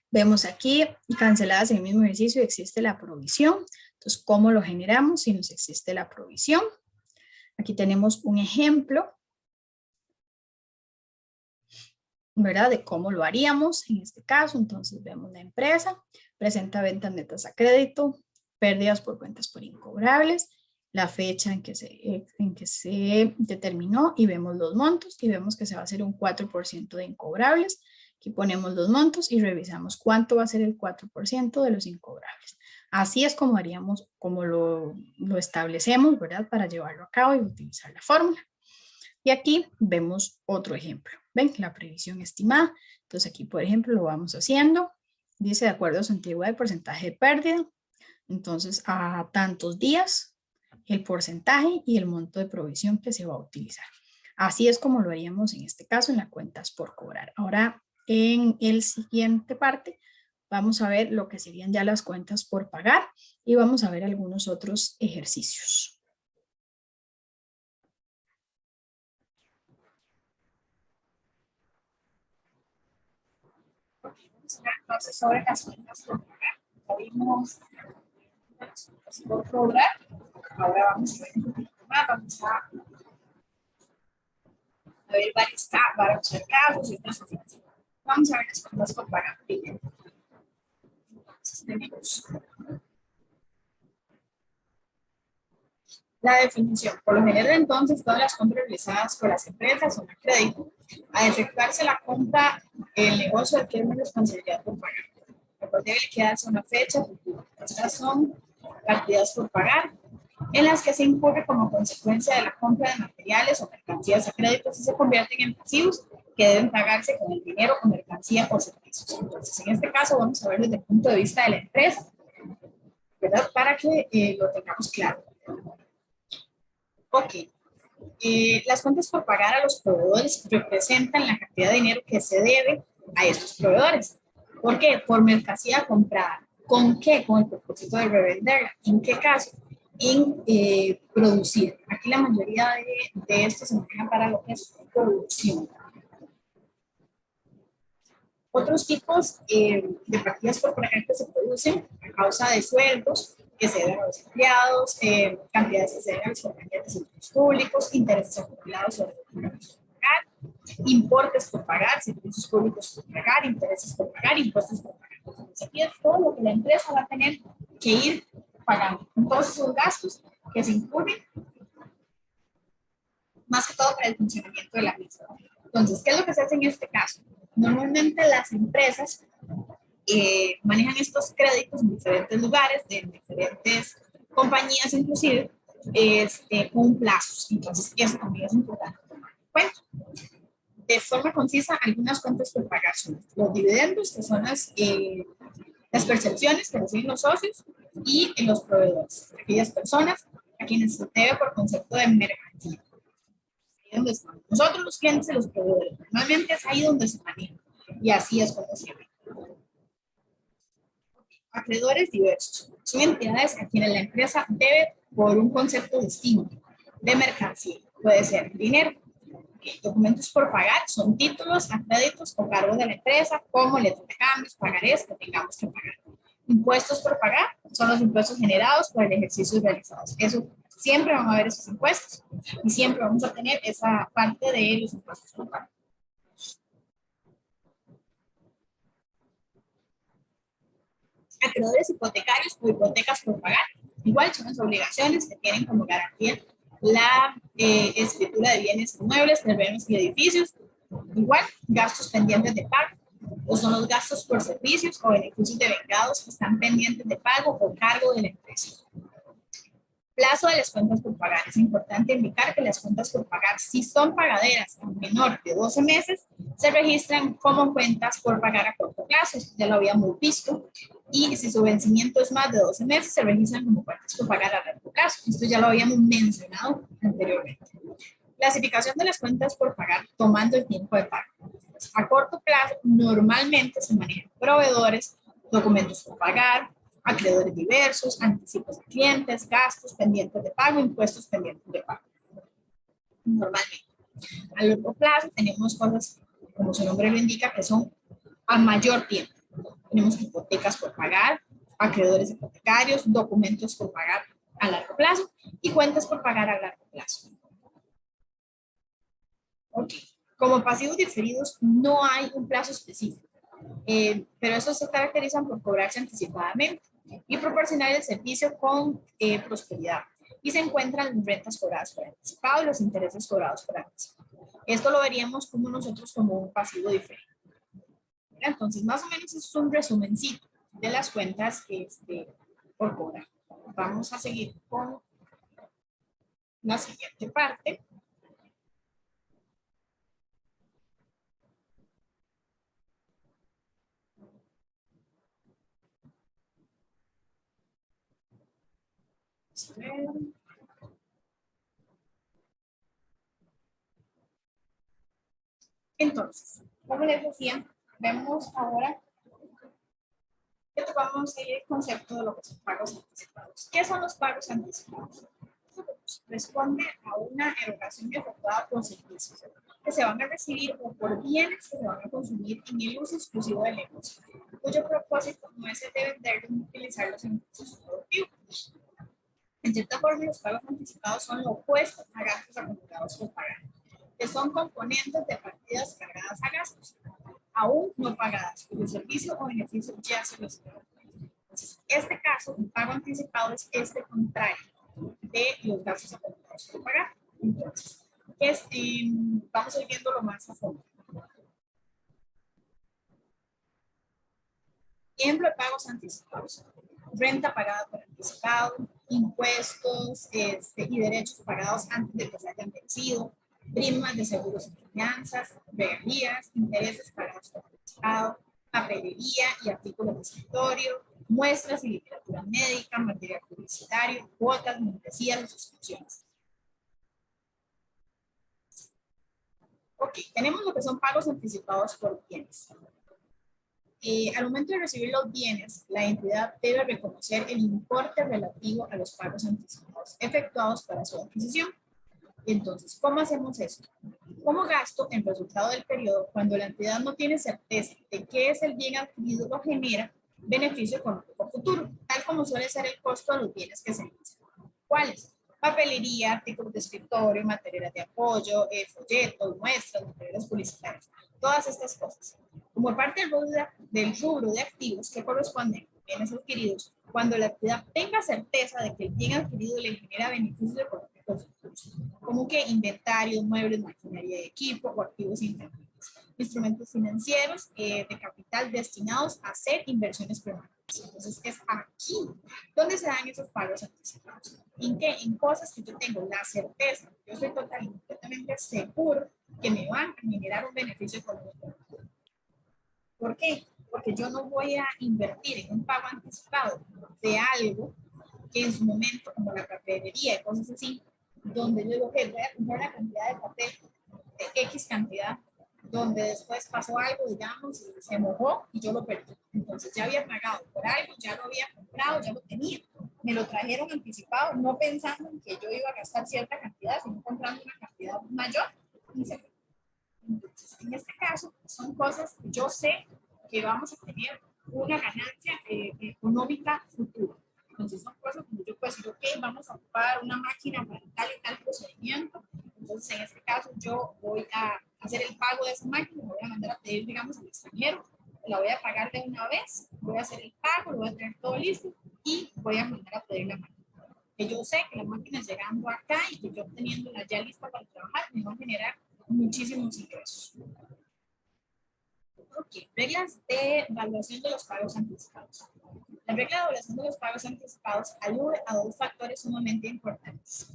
Vemos aquí, canceladas en el mismo ejercicio, existe la provisión. Entonces, ¿cómo lo generamos si nos existe la provisión? Aquí tenemos un ejemplo, ¿verdad? De cómo lo haríamos en este caso. Entonces, vemos la empresa, presenta ventas netas a crédito, pérdidas por cuentas por incobrables, la fecha en que se determinó y vemos los montos y vemos que se va a hacer un 4% de incobrables. Aquí ponemos los montos y revisamos cuánto va a ser el 4% de los incobrables. Así es como haríamos, como lo establecemos, ¿verdad? Para llevarlo a cabo y utilizar la fórmula. Y aquí vemos otro ejemplo. ¿Ven? La previsión estimada. Entonces aquí, por ejemplo, lo vamos haciendo. Dice, de acuerdo a su antigüedad, el porcentaje de pérdida. Entonces, a tantos días, el porcentaje y el monto de provisión que se va a utilizar. Así es como lo haríamos en este caso en las cuentas por cobrar. Ahora, en el siguiente parte, vamos a ver lo que serían ya las cuentas por pagar y vamos a ver algunos otros ejercicios. Entonces, sobre las cuentas por pagar, ya vimos las cuentas por cobrar. Ahora vamos a ver un poquito más, vamos a ver varios casos y otras cosas. Vamos a ver las cuentas por pagar primero. Entonces, tenemos la definición. Por lo general, entonces, todas las compras realizadas por las empresas son a crédito. Al efectuarse la compra, el negocio adquiere una responsabilidad por pagar. Debe quedarse una fecha. Estas son cantidades por pagar, en las que se incurre como consecuencia de la compra de materiales o mercancías a crédito y se convierten en pasivos que deben pagarse con el dinero o mercancía o servicios. Entonces, en este caso, vamos a ver desde el punto de vista de la empresa, ¿verdad? Para que lo tengamos claro. Ok. Las cuentas por pagar a los proveedores representan la cantidad de dinero que se debe a estos proveedores. ¿Por qué? Por mercancía comprada. ¿Con qué? Con el propósito de revenderla. ¿En qué caso? En producir. Aquí la mayoría de estos se manejan para lo que es producción. Otros tipos de partidas por pagar que se producen a causa de sueldos que se deben a los empleados, cantidades que se deben a las compañías de servicios públicos, intereses acumulados sobre los por pagar, importes por pagar, servicios públicos por pagar, intereses por pagar, impuestos por pagar. Entonces, aquí es todo lo que la empresa va a tener que ir pagando. Todos esos gastos que se incurren, más que todo para el funcionamiento de la misma. Entonces, ¿qué es lo que se hace en este caso? Normalmente las empresas manejan estos créditos en diferentes lugares, de diferentes compañías inclusive, con plazos. Entonces, eso también es importante tomar en cuenta. De forma concisa, algunas cuentas por pagar son los dividendos, que son las percepciones que reciben los socios, y en los proveedores, aquellas personas a quienes se debe por concepto de mercancía. Ahí donde estamos. Nosotros los clientes y los proveedores, normalmente es ahí donde se maneja, y así es como se ve. Acreedores diversos. Son entidades a quienes la empresa debe por un concepto distinto de mercancía. Puede ser dinero, Documentos por pagar son títulos a créditos o cargos de la empresa, como letras de cambios, pagarés que tengamos que pagar. Impuestos por pagar son los impuestos generados por el ejercicio realizados. Eso siempre van a haber esos impuestos y siempre vamos a tener esa parte de los impuestos por pagar. Acreedores hipotecarios o hipotecas por pagar, igual son las obligaciones que tienen como garantía la escritura de bienes inmuebles, terrenos y edificios. Igual, gastos pendientes de pago, o son los gastos por servicios o beneficios de vengados que están pendientes de pago o cargo de la empresa. Plazo de las cuentas por pagar. Es importante indicar que las cuentas por pagar, si son pagaderas a menor de 12 meses, se registran como cuentas por pagar a corto plazo. Esto ya lo habíamos visto. Y si su vencimiento es más de 12 meses, se registran como cuentas por pagar a largo plazo. Esto ya lo habíamos mencionado anteriormente. Clasificación de las cuentas por pagar tomando el tiempo de pago. A corto plazo, normalmente se manejan proveedores, documentos por pagar, acreedores diversos, anticipos de clientes, gastos pendientes de pago, impuestos pendientes de pago. Normalmente. A largo plazo tenemos cosas, como su nombre lo indica, que son a mayor tiempo. Tenemos hipotecas por pagar, acreedores hipotecarios, documentos por pagar a largo plazo y cuentas por pagar a largo plazo. Ok. Como pasivos diferidos no hay un plazo específico, pero estos se caracterizan por cobrarse anticipadamente y proporcionar el servicio con prosperidad. Y se encuentran las rentas cobradas por anticipado y los intereses cobrados por anticipado. Esto lo veríamos como nosotros como un pasivo diferente. Entonces, más o menos es un resumencito de las cuentas por cobrar. Vamos a seguir con la siguiente parte. Entonces, como les decía, vemos ahora que vamos a ir el concepto de lo que son pagos anticipados. ¿Qué son los pagos anticipados? Responde a una erogación efectuada por servicios que se van a recibir o por bienes que se van a consumir en el uso exclusivo del negocio, cuyo propósito no es el de venderlos ni utilizarlos en uso productivo. En cierta forma, los pagos anticipados son lo opuesto a gastos acumulados por pagar, que son componentes de partidas cargadas a gastos, aún no pagadas, cuyo servicio o beneficio ya se los dio. Entonces, este caso, un pago anticipado es este contrario de los gastos acumulados por pagar. Entonces, vamos a ir viéndolo más a fondo. Ejemplo de pagos anticipados. Renta pagada por anticipado, impuestos y derechos pagados antes de que se hayan vencido, primas de seguros y fianzas, regalías, intereses pagados por anticipado, papelería y artículos de escritorio, muestras y literatura médica, material publicitario, cuotas, membresías y suscripciones. Ok, tenemos lo que son pagos anticipados por bienes. Al momento de recibir los bienes, la entidad debe reconocer el importe relativo a los pagos anticipados efectuados para su adquisición. Entonces, ¿cómo hacemos esto? Como gasto en resultado del periodo, cuando la entidad no tiene certeza de qué es el bien adquirido, lo genera beneficio económico futuro, tal como suele ser el costo de los bienes que se necesitan. ¿Cuáles? Papelería, artículos de escritorio, materiales de apoyo, folletos, muestras, materiales publicitarios, todas estas cosas. Como parte del rubro de activos que corresponden a bienes adquiridos, cuando la entidad tenga certeza de que el bien adquirido le genera beneficios económicos futuros, como que inventario, muebles, maquinaria de equipo o activos intangibles, instrumentos financieros de capital destinados a hacer inversiones permanentes. Entonces es aquí donde se dan esos pagos anticipados. ¿En qué? En cosas que yo tengo la certeza, yo estoy totalmente seguro que me van a generar un beneficio económico. ¿Por qué? Porque yo no voy a invertir en un pago anticipado de algo que en su momento, como la papelería y cosas así, donde yo digo que voy a comprar la cantidad de papel de X cantidad, donde después pasó algo, digamos, y se mojó y yo lo perdí. Entonces ya había pagado por algo, ya lo había comprado, ya lo tenía. Me lo trajeron anticipado, no pensando en que yo iba a gastar cierta cantidad, sino comprando una cantidad mayor y se perdió. en este caso son cosas que yo sé que vamos a tener una ganancia económica futura. Entonces son cosas como yo puedo decir, ok, vamos a ocupar una máquina para tal y tal procedimiento. Entonces en este caso yo voy a hacer el pago de esa máquina, voy a mandar a pedir, digamos, al extranjero, la voy a pagar de una vez, voy a hacer el pago, lo voy a tener todo listo y voy a mandar a pedir la máquina. Que yo sé que la máquina llegando acá y que yo teniéndola ya lista para trabajar me va a generar muchísimos ingresos. Ok, reglas de evaluación de los pagos anticipados. La regla de evaluación de los pagos anticipados alude a dos factores sumamente importantes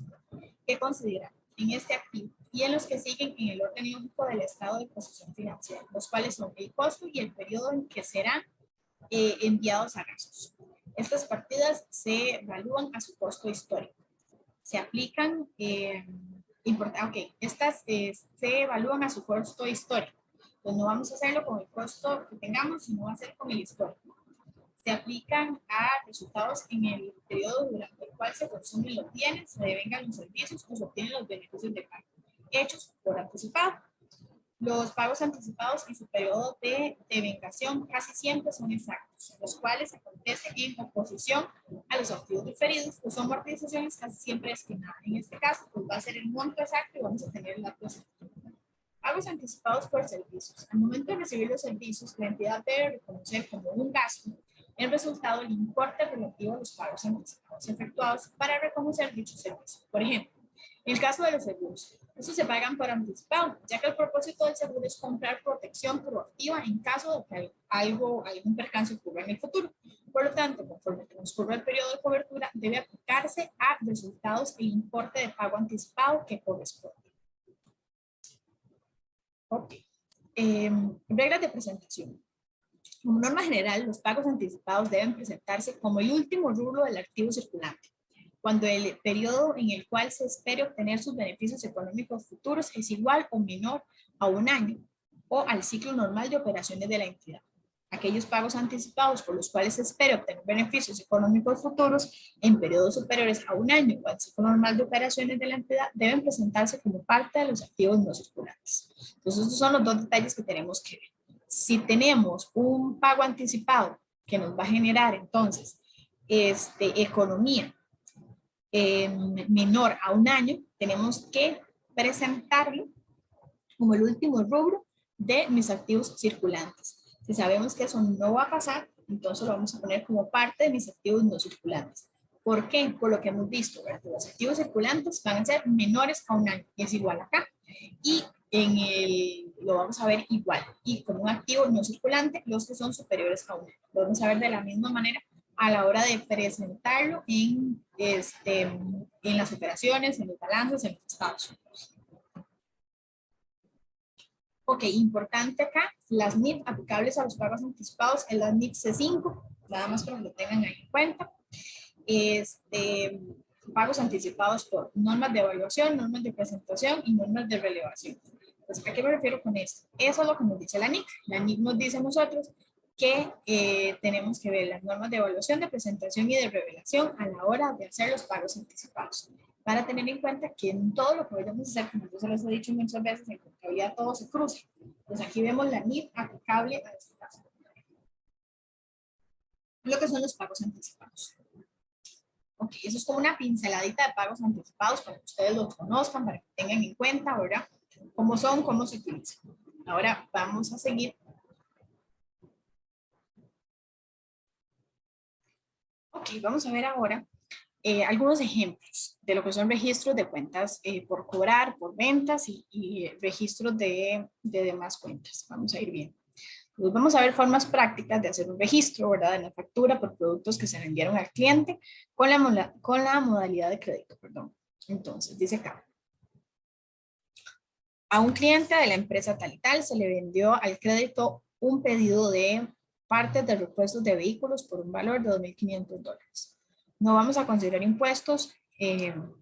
que considerar en este activo y en los que siguen en el orden lógico del estado de posición financiera, los cuales son el costo y el periodo en que serán enviados a gastos. Estas partidas se evalúan a su costo histórico. Se aplican, estas se evalúan a su costo histórico. Pues no vamos a hacerlo con el costo que tengamos, sino va a ser con el histórico. Se aplican a resultados en el periodo durante el cual se consumen los bienes, se devengan los servicios o se obtienen los beneficios de pago, hechos por anticipado. Los pagos anticipados y su periodo de devengación casi siempre son exactos, los cuales acontecen en oposición a los activos diferidos, que son amortizaciones casi siempre estimadas. En este caso, pues va a ser el monto exacto y vamos a tener la posición. Pagos anticipados por servicios. Al momento de recibir los servicios, la entidad debe reconocer como un gasto el resultado del importe relativo a los pagos anticipados efectuados para reconocer dichos servicios. Por ejemplo, en el caso de los seguros, estos se pagan por anticipado, ya que el propósito del seguro es comprar protección proactiva en caso de que algún percance ocurra en el futuro. Por lo tanto, conforme transcurre el periodo de cobertura, debe aplicarse a resultados el importe de pago anticipado que corresponde. Ok. Reglas de presentación. Como norma general, los pagos anticipados deben presentarse como el último rubro del activo circulante, cuando el periodo en el cual se espere obtener sus beneficios económicos futuros es igual o menor a un año o al ciclo normal de operaciones de la entidad. Aquellos pagos anticipados por los cuales se espera obtener beneficios económicos futuros en periodos superiores a un año o al ciclo normal de operaciones de la entidad deben presentarse como parte de los activos no circulantes. Entonces, estos son los dos detalles que tenemos que ver. Si tenemos un pago anticipado que nos va a generar entonces economía menor a un año, tenemos que presentarlo como el último rubro de mis activos circulantes. Si sabemos que eso no va a pasar, entonces lo vamos a poner como parte de mis activos no circulantes. ¿Por qué? Por lo que hemos visto, ¿verdad? Los activos circulantes van a ser menores a un año, es igual acá. Y lo vamos a ver igual. Y como un activo no circulante, los que son superiores a un año. Lo vamos a ver de la misma manera a la hora de presentarlo en las operaciones, en los balances, en los estados. Ok, importante acá, las NIF aplicables a los pagos anticipados es la NIF C5, nada más para que lo tengan ahí en cuenta. Pagos anticipados por normas de evaluación, normas de presentación y normas de relevación. Pues, ¿a qué me refiero con esto? Eso es lo que nos dice la NIC. La NIC nos dice a nosotros que tenemos que ver las normas de evaluación, de presentación y de revelación a la hora de hacer los pagos anticipados. Para tener en cuenta que en todo lo que vayamos a hacer, como yo se los he dicho muchas veces, en contabilidad todo se cruza. Pues aquí vemos la NIF aplicable a este caso. Lo que son los pagos anticipados. Ok, eso es como una pinceladita de pagos anticipados para que ustedes los conozcan, para que tengan en cuenta, ¿verdad? Cómo son, cómo se utilizan. Ahora vamos a seguir. Ok, vamos a ver ahora algunos ejemplos de lo que son registros de cuentas por cobrar, por ventas y registros de demás cuentas. Vamos a ir viendo. Pues vamos a ver formas prácticas de hacer un registro, ¿verdad? En la factura por productos que se vendieron al cliente con la modalidad de crédito, perdón. Entonces, dice acá. A un cliente de la empresa tal y tal se le vendió al crédito un pedido de partes de repuestos de vehículos por un valor de $2,500. No vamos a considerar impuestos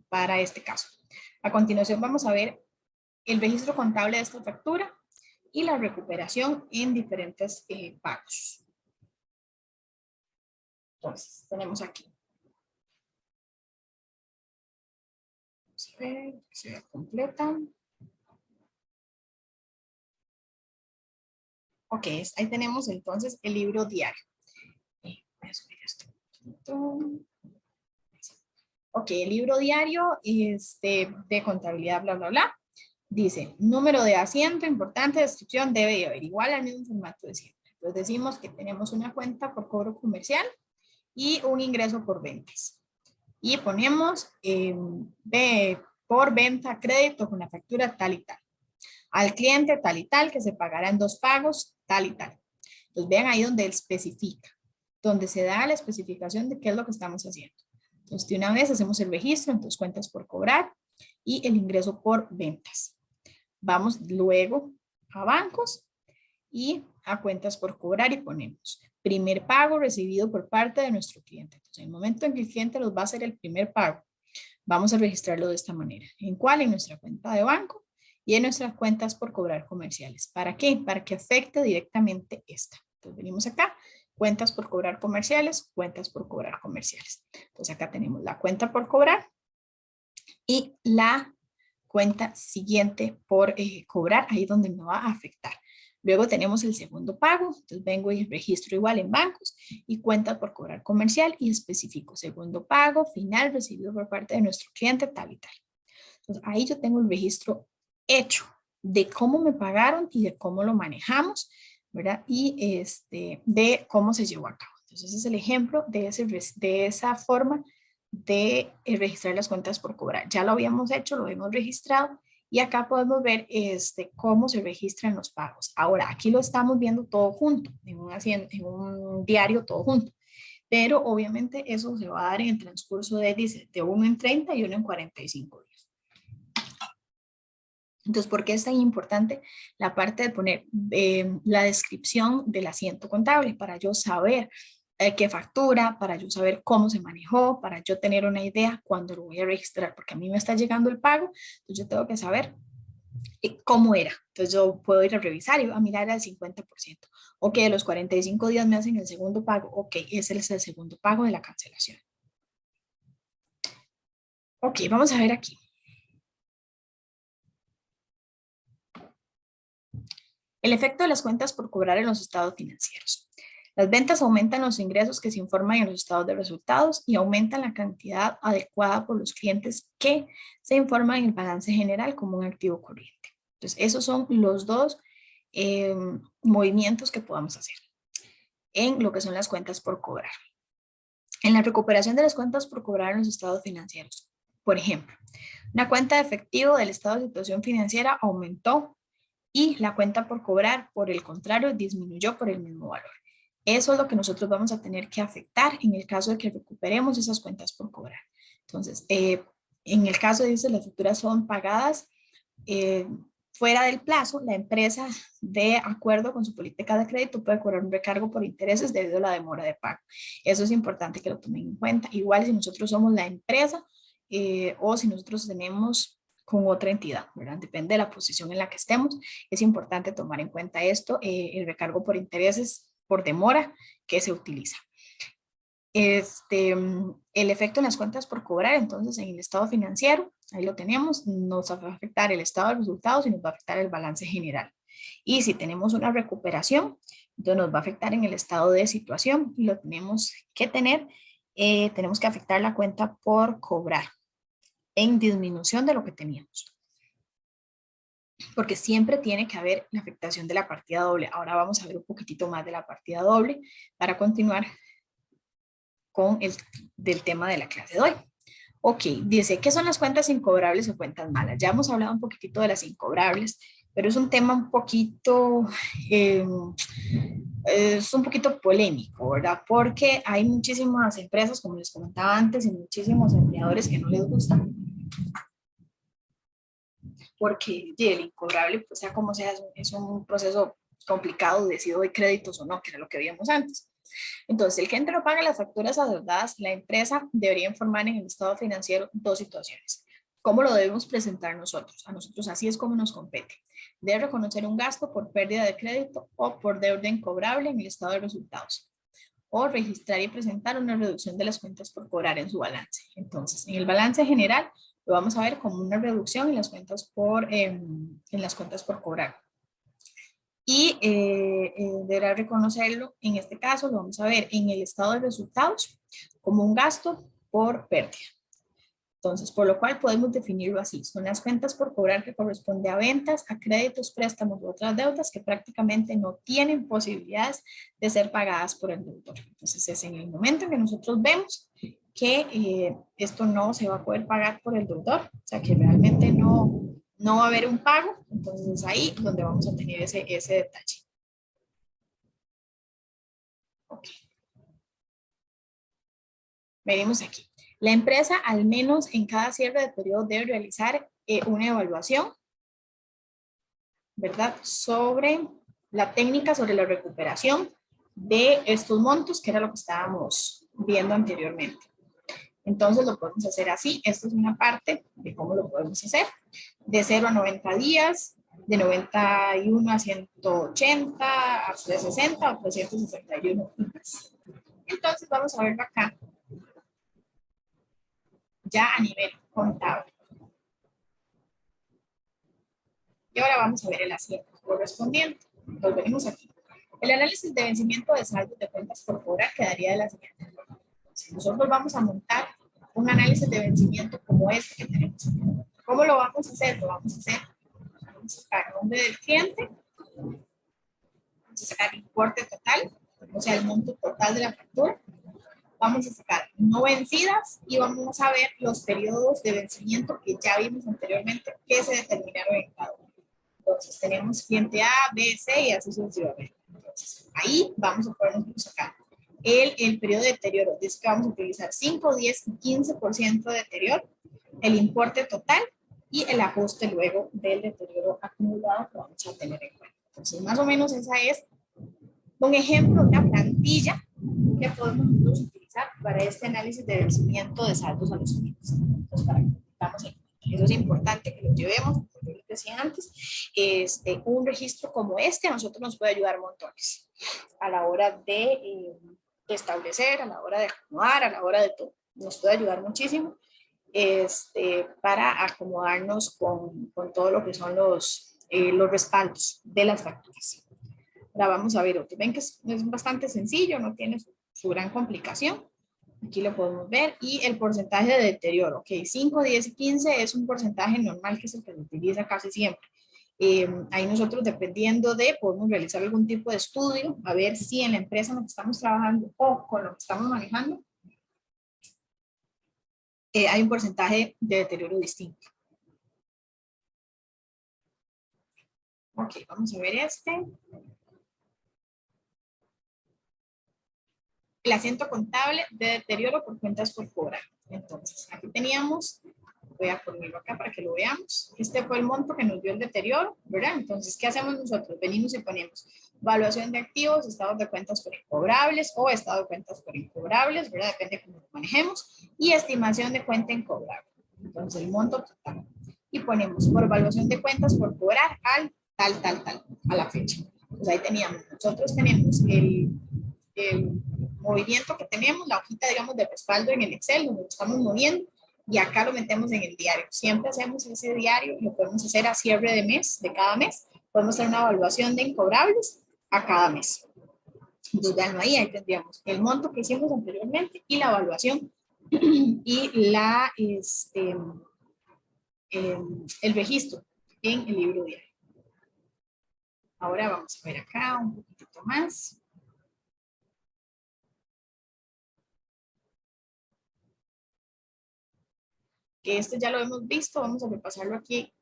para este caso. A continuación vamos a ver el registro contable de esta factura y la recuperación en diferentes pagos. Entonces, tenemos aquí. Vamos a ver que se completa. Ok, ahí tenemos entonces el libro diario. Voy a subir esto. Ok, el libro diario de contabilidad, bla, bla, bla. Dice, número de asiento, importante, descripción, debe haber igual al mismo formato de siempre. Entonces decimos que tenemos una cuenta por cobro comercial y un ingreso por ventas. Y ponemos por venta crédito con la factura tal y tal. Al cliente tal y tal, que se pagará en 2 pagos, tal y tal. Entonces vean ahí donde él especifica, donde se da la especificación de qué es lo que estamos haciendo. Entonces de una vez hacemos el registro, entonces cuentas por cobrar y el ingreso por ventas. Vamos luego a bancos y a cuentas por cobrar y ponemos primer pago recibido por parte de nuestro cliente. Entonces, en el momento en que el cliente nos va a hacer el primer pago, vamos a registrarlo de esta manera. ¿En cuál? En nuestra cuenta de banco y en nuestras cuentas por cobrar comerciales. ¿Para qué? Para que afecte directamente esta. Entonces, venimos acá, cuentas por cobrar comerciales, cuentas por cobrar comerciales. Entonces, acá tenemos la cuenta por cobrar y la cuenta siguiente por cobrar, ahí donde me va a afectar. Luego tenemos el segundo pago, entonces vengo y registro igual en bancos y cuenta por cobrar comercial y especifico segundo pago final recibido por parte de nuestro cliente tal y tal. Entonces ahí yo tengo el registro hecho de cómo me pagaron y de cómo lo manejamos, ¿verdad? Y de cómo se llevó a cabo. Entonces ese es el ejemplo de esa forma de registrar las cuentas por cobrar. Ya lo habíamos hecho, lo hemos registrado y acá podemos ver cómo se registran los pagos. Ahora, aquí lo estamos viendo todo junto, en un diario todo junto, pero obviamente eso se va a dar en el transcurso de 1 en 30 y 1 en 45 días. Entonces, ¿por qué es tan importante la parte de poner la descripción del asiento contable? Para yo saber qué factura, para yo saber cómo se manejó, para yo tener una idea cuando lo voy a registrar, porque a mí me está llegando el pago, entonces yo tengo que saber cómo era. Entonces yo puedo ir a revisar y a mirar al 50%. Ok, de los 45 días me hacen el segundo pago. Ok, ese es el segundo pago de la cancelación. Ok, vamos a ver aquí. El efecto de las cuentas por cobrar en los estados financieros. Las ventas aumentan los ingresos que se informan en los estados de resultados y aumentan la cantidad adecuada por los clientes que se informan en el balance general como un activo corriente. Entonces, esos son los dos movimientos que podamos hacer en lo que son las cuentas por cobrar. En la recuperación de las cuentas por cobrar en los estados financieros. Por ejemplo, una cuenta de efectivo del estado de situación financiera aumentó y la cuenta por cobrar, por el contrario, disminuyó por el mismo valor. Eso es lo que nosotros vamos a tener que afectar en el caso de que recuperemos esas cuentas por cobrar. Entonces, en el caso, dice, las facturas son pagadas fuera del plazo, la empresa, de acuerdo con su política de crédito, puede cobrar un recargo por intereses debido a la demora de pago. Eso es importante que lo tomen en cuenta. Igual si nosotros somos la empresa o si nosotros tenemos con otra entidad, ¿verdad? Depende de la posición en la que estemos. Es importante tomar en cuenta esto, el recargo por intereses por demora que se utiliza. El efecto en las cuentas por cobrar, entonces en el estado financiero, ahí lo tenemos, nos va a afectar el estado de resultados y nos va a afectar el balance general. Y si tenemos una recuperación, entonces nos va a afectar en el estado de situación y lo tenemos que tener, tenemos que afectar la cuenta por cobrar en disminución de lo que teníamos. Porque siempre tiene que haber la afectación de la partida doble. Ahora vamos a ver un poquitito más de la partida doble para continuar con del tema de la clase de hoy. Ok, dice, ¿qué son las cuentas incobrables o cuentas malas? Ya hemos hablado un poquitito de las incobrables, pero es un tema un poquito, es un poquito polémico, ¿verdad? Porque hay muchísimas empresas, como les comentaba antes, y muchísimos empleadores que no les gusta. Porque el incobrable, pues sea como sea, es un proceso complicado de si doy créditos o no, que era lo que veíamos antes. Entonces, el cliente no paga las facturas adeudadas, la empresa debería informar en el estado financiero dos situaciones. ¿Cómo lo debemos presentar nosotros? A nosotros así es como nos compete. Debe reconocer un gasto por pérdida de crédito o por deuda incobrable en el estado de resultados. O registrar y presentar una reducción de las cuentas por cobrar en su balance. Entonces, en el balance general lo vamos a ver como una reducción en las cuentas por cobrar. y deberá reconocerlo. En este caso lo vamos a ver en el estado de resultados como un gasto por pérdida. Entonces, por lo cual podemos definirlo así. Son las cuentas por cobrar que corresponde a ventas, a créditos, préstamos u otras deudas que prácticamente no tienen posibilidades de ser pagadas por el deudor. Entonces, es en el momento en que nosotros vemos que esto no se va a poder pagar por el deudor, o sea, que realmente no va a haber un pago, entonces es ahí donde vamos a tener ese detalle. Ok. Veremos aquí. La empresa, al menos en cada cierre de periodo, debe realizar una evaluación, ¿verdad? Sobre la técnica, sobre la recuperación de estos montos, que era lo que estábamos viendo anteriormente. Entonces lo podemos hacer así. Esto es una parte de cómo lo podemos hacer. De 0 a 90 días, de 91 a 180, a 360, a 361 y más. Entonces vamos a verlo acá, ya a nivel contable. Y ahora vamos a ver el asiento correspondiente. Entonces venimos aquí. El análisis de vencimiento de saldos de cuentas por cobrar quedaría de la siguiente forma. Si nosotros vamos a montar un análisis de vencimiento como este que tenemos aquí. ¿Cómo lo vamos a hacer? Lo vamos a hacer. Vamos a sacar el nombre del cliente. Vamos a sacar el importe total, o sea, el monto total de la factura. Vamos a sacar no vencidas y vamos a ver los periodos de vencimiento que ya vimos anteriormente que se determinaron en cada uno. Entonces tenemos cliente A, B, C y así sucesivamente. Entonces ahí vamos a poder sacar el periodo de deterioro. Dice que vamos a utilizar 5, 10 y 15% de deterioro, el importe total y el ajuste luego del deterioro acumulado que vamos a tener en cuenta. Entonces más o menos esa es un ejemplo, una plantilla que podemos utilizar para este análisis de vencimiento de saldos a los clientes. Entonces, para que estamos en eso es importante que lo llevemos, como yo les decía antes, un registro como este a nosotros nos puede ayudar montones a la hora de establecer, a la hora de acomodar, a la hora de todo. Nos puede ayudar muchísimo para acomodarnos con todo lo que son los respaldos de las facturas. Ahora vamos a ver otro. Ven que es bastante sencillo, no tiene su gran complicación. Aquí lo podemos ver. Y el porcentaje de deterioro. Ok, 5, 10 y 15 es un porcentaje normal que es el que se utiliza casi siempre. Ahí nosotros, dependiendo de, podemos realizar algún tipo de estudio, a ver si en la empresa en la que estamos trabajando o con lo que estamos manejando, hay un porcentaje de deterioro distinto. Ok, vamos a ver este. El asiento contable de deterioro por cuentas por cobrar. Entonces, aquí teníamos, voy a ponerlo acá para que lo veamos. Este fue el monto que nos dio el deterioro, ¿verdad? Entonces, ¿qué hacemos nosotros? Venimos y ponemos evaluación de activos, estados de cuentas por incobrables o estado de cuentas por incobrables, ¿verdad? Depende de cómo lo manejemos. Y estimación de cuenta incobrable. Entonces, el monto total. Y ponemos por evaluación de cuentas por cobrar al tal, a la fecha. Pues ahí teníamos, nosotros tenemos el movimiento que tenemos, la hojita, digamos, de respaldo en el Excel, donde lo estamos moviendo, y acá lo metemos en el diario. Siempre hacemos ese diario, lo podemos hacer a cierre de mes, de cada mes. Podemos hacer una evaluación de incobrables a cada mes. Entonces, vean ahí tendríamos el monto que hicimos anteriormente y la evaluación y el registro en el libro diario. Ahora vamos a ver acá un poquitito más. Que esto ya lo hemos visto, vamos a repasarlo aquí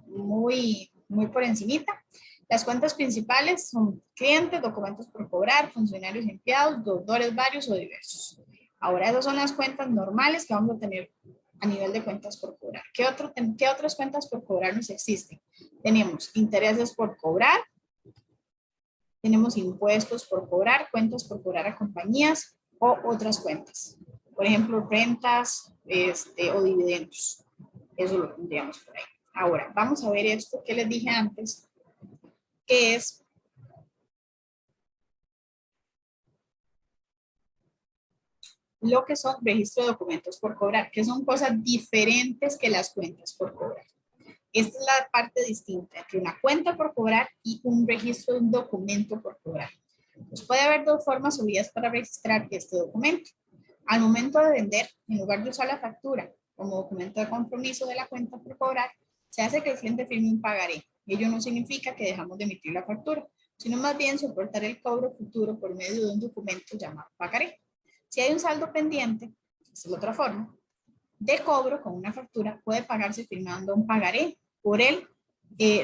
muy por encimita. Las cuentas principales son clientes, documentos por cobrar, funcionarios y empleados, deudores varios o diversos. Ahora esas son las cuentas normales que vamos a tener a nivel de cuentas por cobrar. ¿Qué otras cuentas por cobrar nos existen? Tenemos intereses por cobrar, tenemos impuestos por cobrar, cuentas por cobrar a compañías o otras cuentas. Por ejemplo, rentas o dividendos. Eso lo tendríamos por ahí. Ahora, vamos a ver esto que les dije antes, que es lo que son registro de documentos por cobrar, que son cosas diferentes que las cuentas por cobrar. Esta es la parte distinta entre una cuenta por cobrar y un registro de un documento por cobrar. Pues puede haber dos formas o vías para registrar este documento. Al momento de vender, en lugar de usar la factura como documento de compromiso de la cuenta por cobrar, se hace que el cliente firme un pagaré. Ello no significa que dejamos de emitir la factura, sino más bien soportar el cobro futuro por medio de un documento llamado pagaré. Si hay un saldo pendiente, esa es la otra forma, de cobro con una factura, puede pagarse firmando un pagaré por el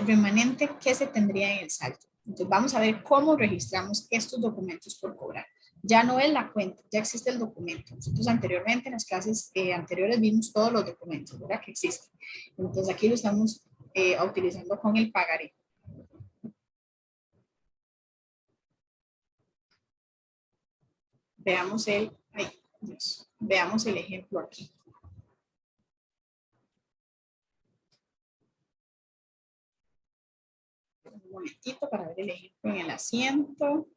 remanente que se tendría en el saldo. Entonces vamos a ver cómo registramos estos documentos por cobrar. Ya no es la cuenta, ya existe el documento. Nosotros anteriormente en las clases anteriores vimos todos los documentos, ¿verdad? Que existen. Entonces aquí lo estamos utilizando con el pagaré. Veamos veamos el ejemplo aquí. Un momentito para ver el ejemplo en el asiento.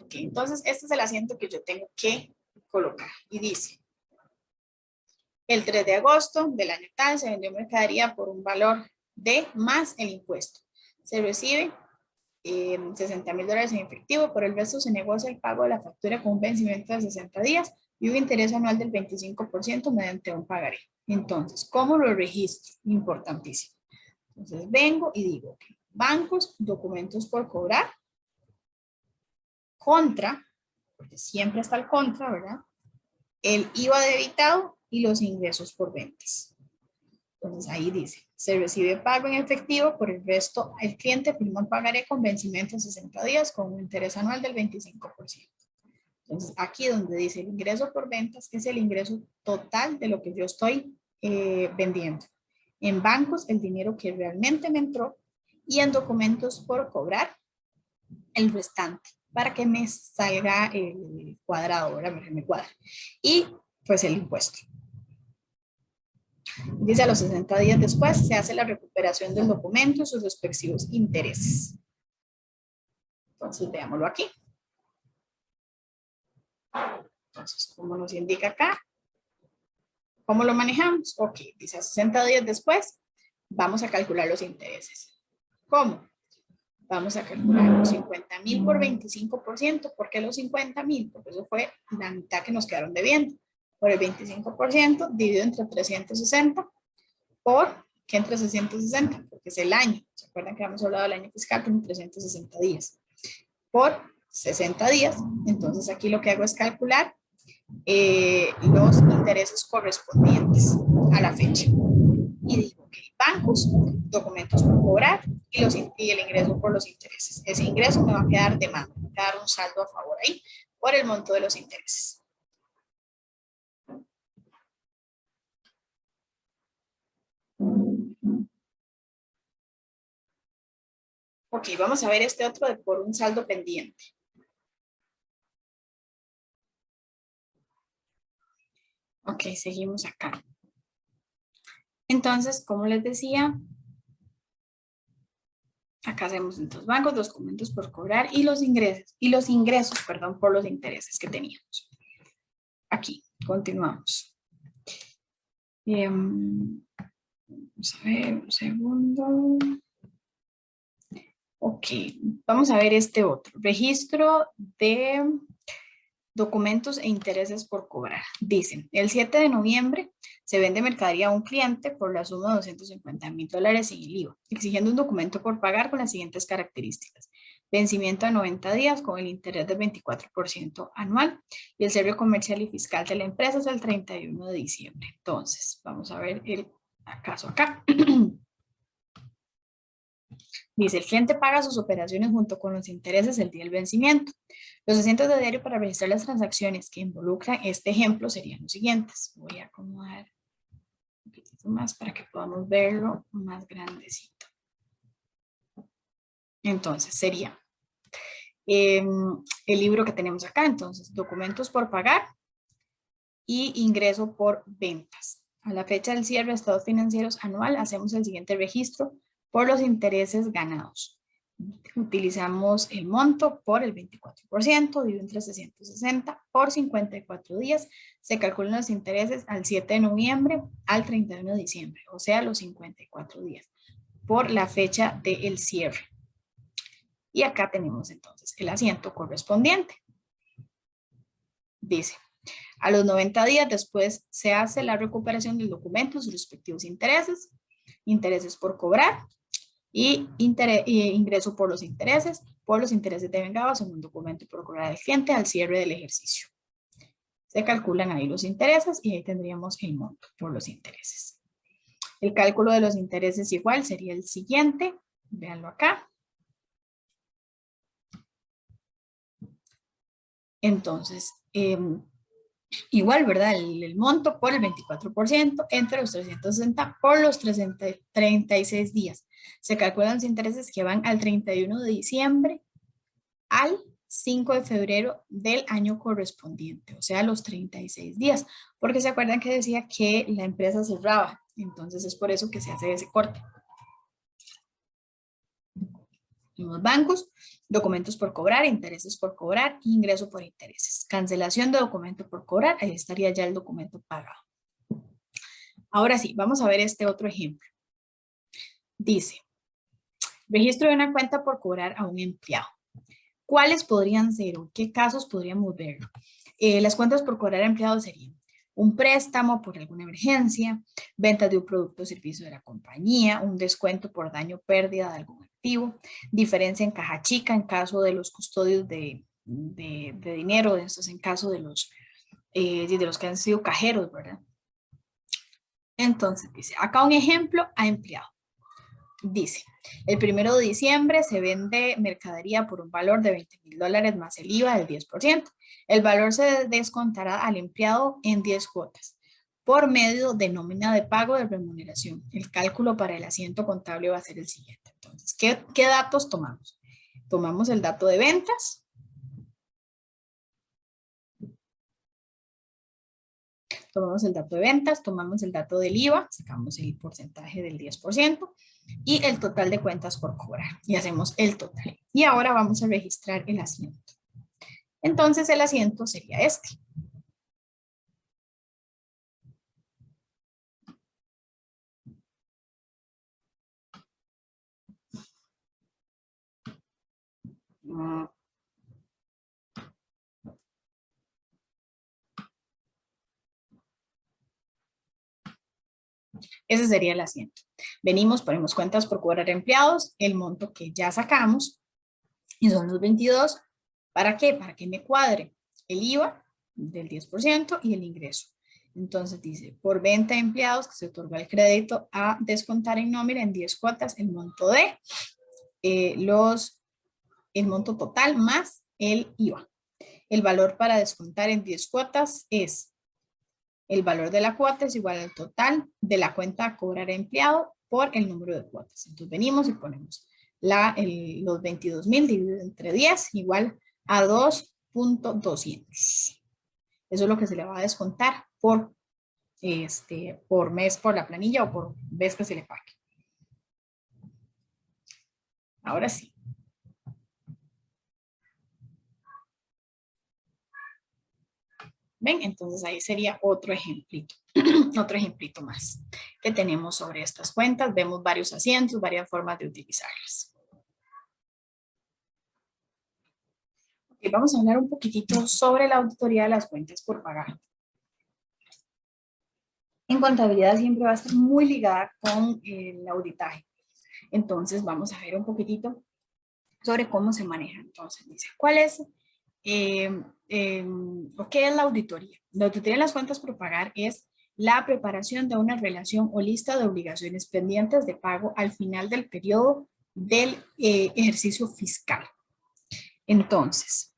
Ok, entonces este es el asiento que yo tengo que colocar y dice: el 3 de agosto del año tal se vendió mercadería por un valor de más el impuesto. Se recibe $60,000 en efectivo, por el resto se negocia el pago de la factura con un vencimiento de 60 días y un interés anual del 25% mediante un pagaré. Entonces, ¿cómo lo registro? Importantísimo. Entonces, vengo y digo, okay, bancos, documentos por cobrar, contra, porque siempre está el contra, ¿verdad? El IVA debitado y los ingresos por ventas. Entonces ahí dice, se recibe pago en efectivo, por el resto el cliente firma un pagaré con vencimiento en 60 días con un interés anual del 25%. Entonces aquí donde dice el ingreso por ventas es el ingreso total de lo que yo estoy vendiendo. En bancos el dinero que realmente me entró y en documentos por cobrar el restante para que me salga el cuadrado, ahora me cuadra. Y pues el impuesto. Dice, a los 60 días después se hace la recuperación del documento y sus respectivos intereses. Entonces, veámoslo aquí. Entonces, como nos indica acá, ¿cómo lo manejamos? Ok, dice, a 60 días después vamos a calcular los intereses. ¿Cómo? Vamos a calcular los 50,000 por 25%. ¿Por qué los 50,000? Porque eso fue la mitad que nos quedaron debiendo. Por el 25% dividido entre 360 por, ¿qué entre 360? Porque es el año. ¿Se acuerdan que habíamos hablado del año fiscal con 360 días? Por 60 días. Entonces aquí lo que hago es calcular los intereses correspondientes a la fecha. Y digo, ok, bancos, documentos por cobrar y el ingreso por los intereses. Ese ingreso me va a quedar de mano, me va a quedar un saldo a favor ahí por el monto de los intereses. Ok, vamos a ver este otro de por un saldo pendiente. Ok, seguimos acá. Entonces, como les decía, acá hacemos entonces bancos, documentos por cobrar y los ingresos, perdón, por los intereses que teníamos. Aquí, continuamos. Vamos a ver, un segundo. Ok, vamos a ver este otro. Registro de documentos e intereses por cobrar. Dicen, el 7 de noviembre se vende mercadería a un cliente por la suma de $250,000 sin el IVA, exigiendo un documento por pagar con las siguientes características. Vencimiento a 90 días con el interés del 24% anual y el cierre comercial y fiscal de la empresa es el 31 de diciembre. Entonces, vamos a ver el caso acá. Dice, el cliente paga sus operaciones junto con los intereses el día del vencimiento. Los asientos de diario para registrar las transacciones que involucran este ejemplo serían los siguientes. Voy a acomodar un poquito más para que podamos verlo más grandecito. Entonces, sería el libro que tenemos acá. Entonces, documentos por pagar y ingreso por ventas. A la fecha del cierre de estados financieros anual, hacemos el siguiente registro por los intereses ganados. Utilizamos el monto por el 24%, dividido entre 360 por 54 días. Se calculan los intereses al 7 de noviembre al 31 de diciembre, o sea, los 54 días, por la fecha del cierre. Y acá tenemos entonces el asiento correspondiente. Dice, a los 90 días después se hace la recuperación del documento, sus respectivos intereses, intereses por cobrar, y ingreso por los intereses devengados en un documento por cobrar al cliente al cierre del ejercicio. Se calculan ahí los intereses y ahí tendríamos el monto por los intereses. El cálculo de los intereses igual sería el siguiente, véanlo acá. Entonces, igual, ¿verdad? El monto por el 24% entre los 360 por los 36 días. Se calculan los intereses que van al 31 de diciembre al 5 de febrero del año correspondiente, o sea, los 36 días. Porque se acuerdan que decía que la empresa cerraba, entonces es por eso que se hace ese corte. En los bancos, documentos por cobrar, intereses por cobrar, ingreso por intereses. Cancelación de documento por cobrar, ahí estaría ya el documento pagado. Ahora sí, vamos a ver este otro ejemplo. Dice, registro de una cuenta por cobrar a un empleado. ¿Cuáles podrían ser o qué casos podríamos ver? Las cuentas por cobrar a empleados serían un préstamo por alguna emergencia, venta de un producto o servicio de la compañía, un descuento por daño o pérdida de algún activo, diferencia en caja chica en caso de los custodios de dinero, estos en caso de los que han sido cajeros, ¿verdad? Entonces dice, acá un ejemplo a empleado. Dice, el 1 de diciembre se vende mercadería por un valor de $20,000 más el IVA del 10%. El valor se descontará al empleado en 10 cuotas por medio de nómina de pago de remuneración. El cálculo para el asiento contable va a ser el siguiente. Entonces, ¿qué datos tomamos? Tomamos el dato de ventas. Tomamos el dato de ventas, tomamos el dato del IVA, sacamos el porcentaje del 10% y el total de cuentas por cobrar y hacemos el total. Y ahora vamos a registrar el asiento. Entonces el asiento sería este. Ese sería el asiento. Venimos, ponemos cuentas por cobrar empleados, el monto que ya sacamos, y son los 22. ¿Para qué? Para que me cuadre el IVA del 10% y el ingreso. Entonces dice, por venta de empleados que se otorga el crédito a descontar en nómina en 10 cuotas el monto de el monto total más el IVA. El valor para descontar en 10 cuotas es el valor de la cuota es igual al total de la cuenta a cobrar a empleado por el número de cuotas. Entonces venimos y ponemos los 22,000 dividido entre 10 igual a 2.200. Eso es lo que se le va a descontar por mes por la planilla o por vez que se le pague. Ahora sí. ¿Ven? Entonces ahí sería otro ejemplito, otro ejemplito más que tenemos sobre estas cuentas. Vemos varios asientos, varias formas de utilizarlas. Okay, vamos a hablar un poquitito sobre la auditoría de las cuentas por pagar. En contabilidad siempre va a estar muy ligada con el auditaje. Entonces vamos a ver un poquitito sobre cómo se maneja. Entonces dice, ¿cuál es o qué es la auditoría? La auditoría de las cuentas por pagar es la preparación de una relación o lista de obligaciones pendientes de pago al final del periodo del ejercicio fiscal. Entonces,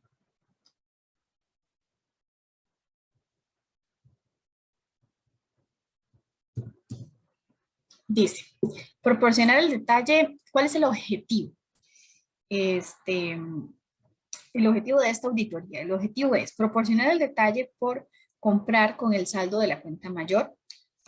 dice, proporcionar el detalle, ¿cuál es el objetivo? El objetivo de esta auditoría, el objetivo es proporcionar el detalle por comprar con el saldo de la cuenta mayor,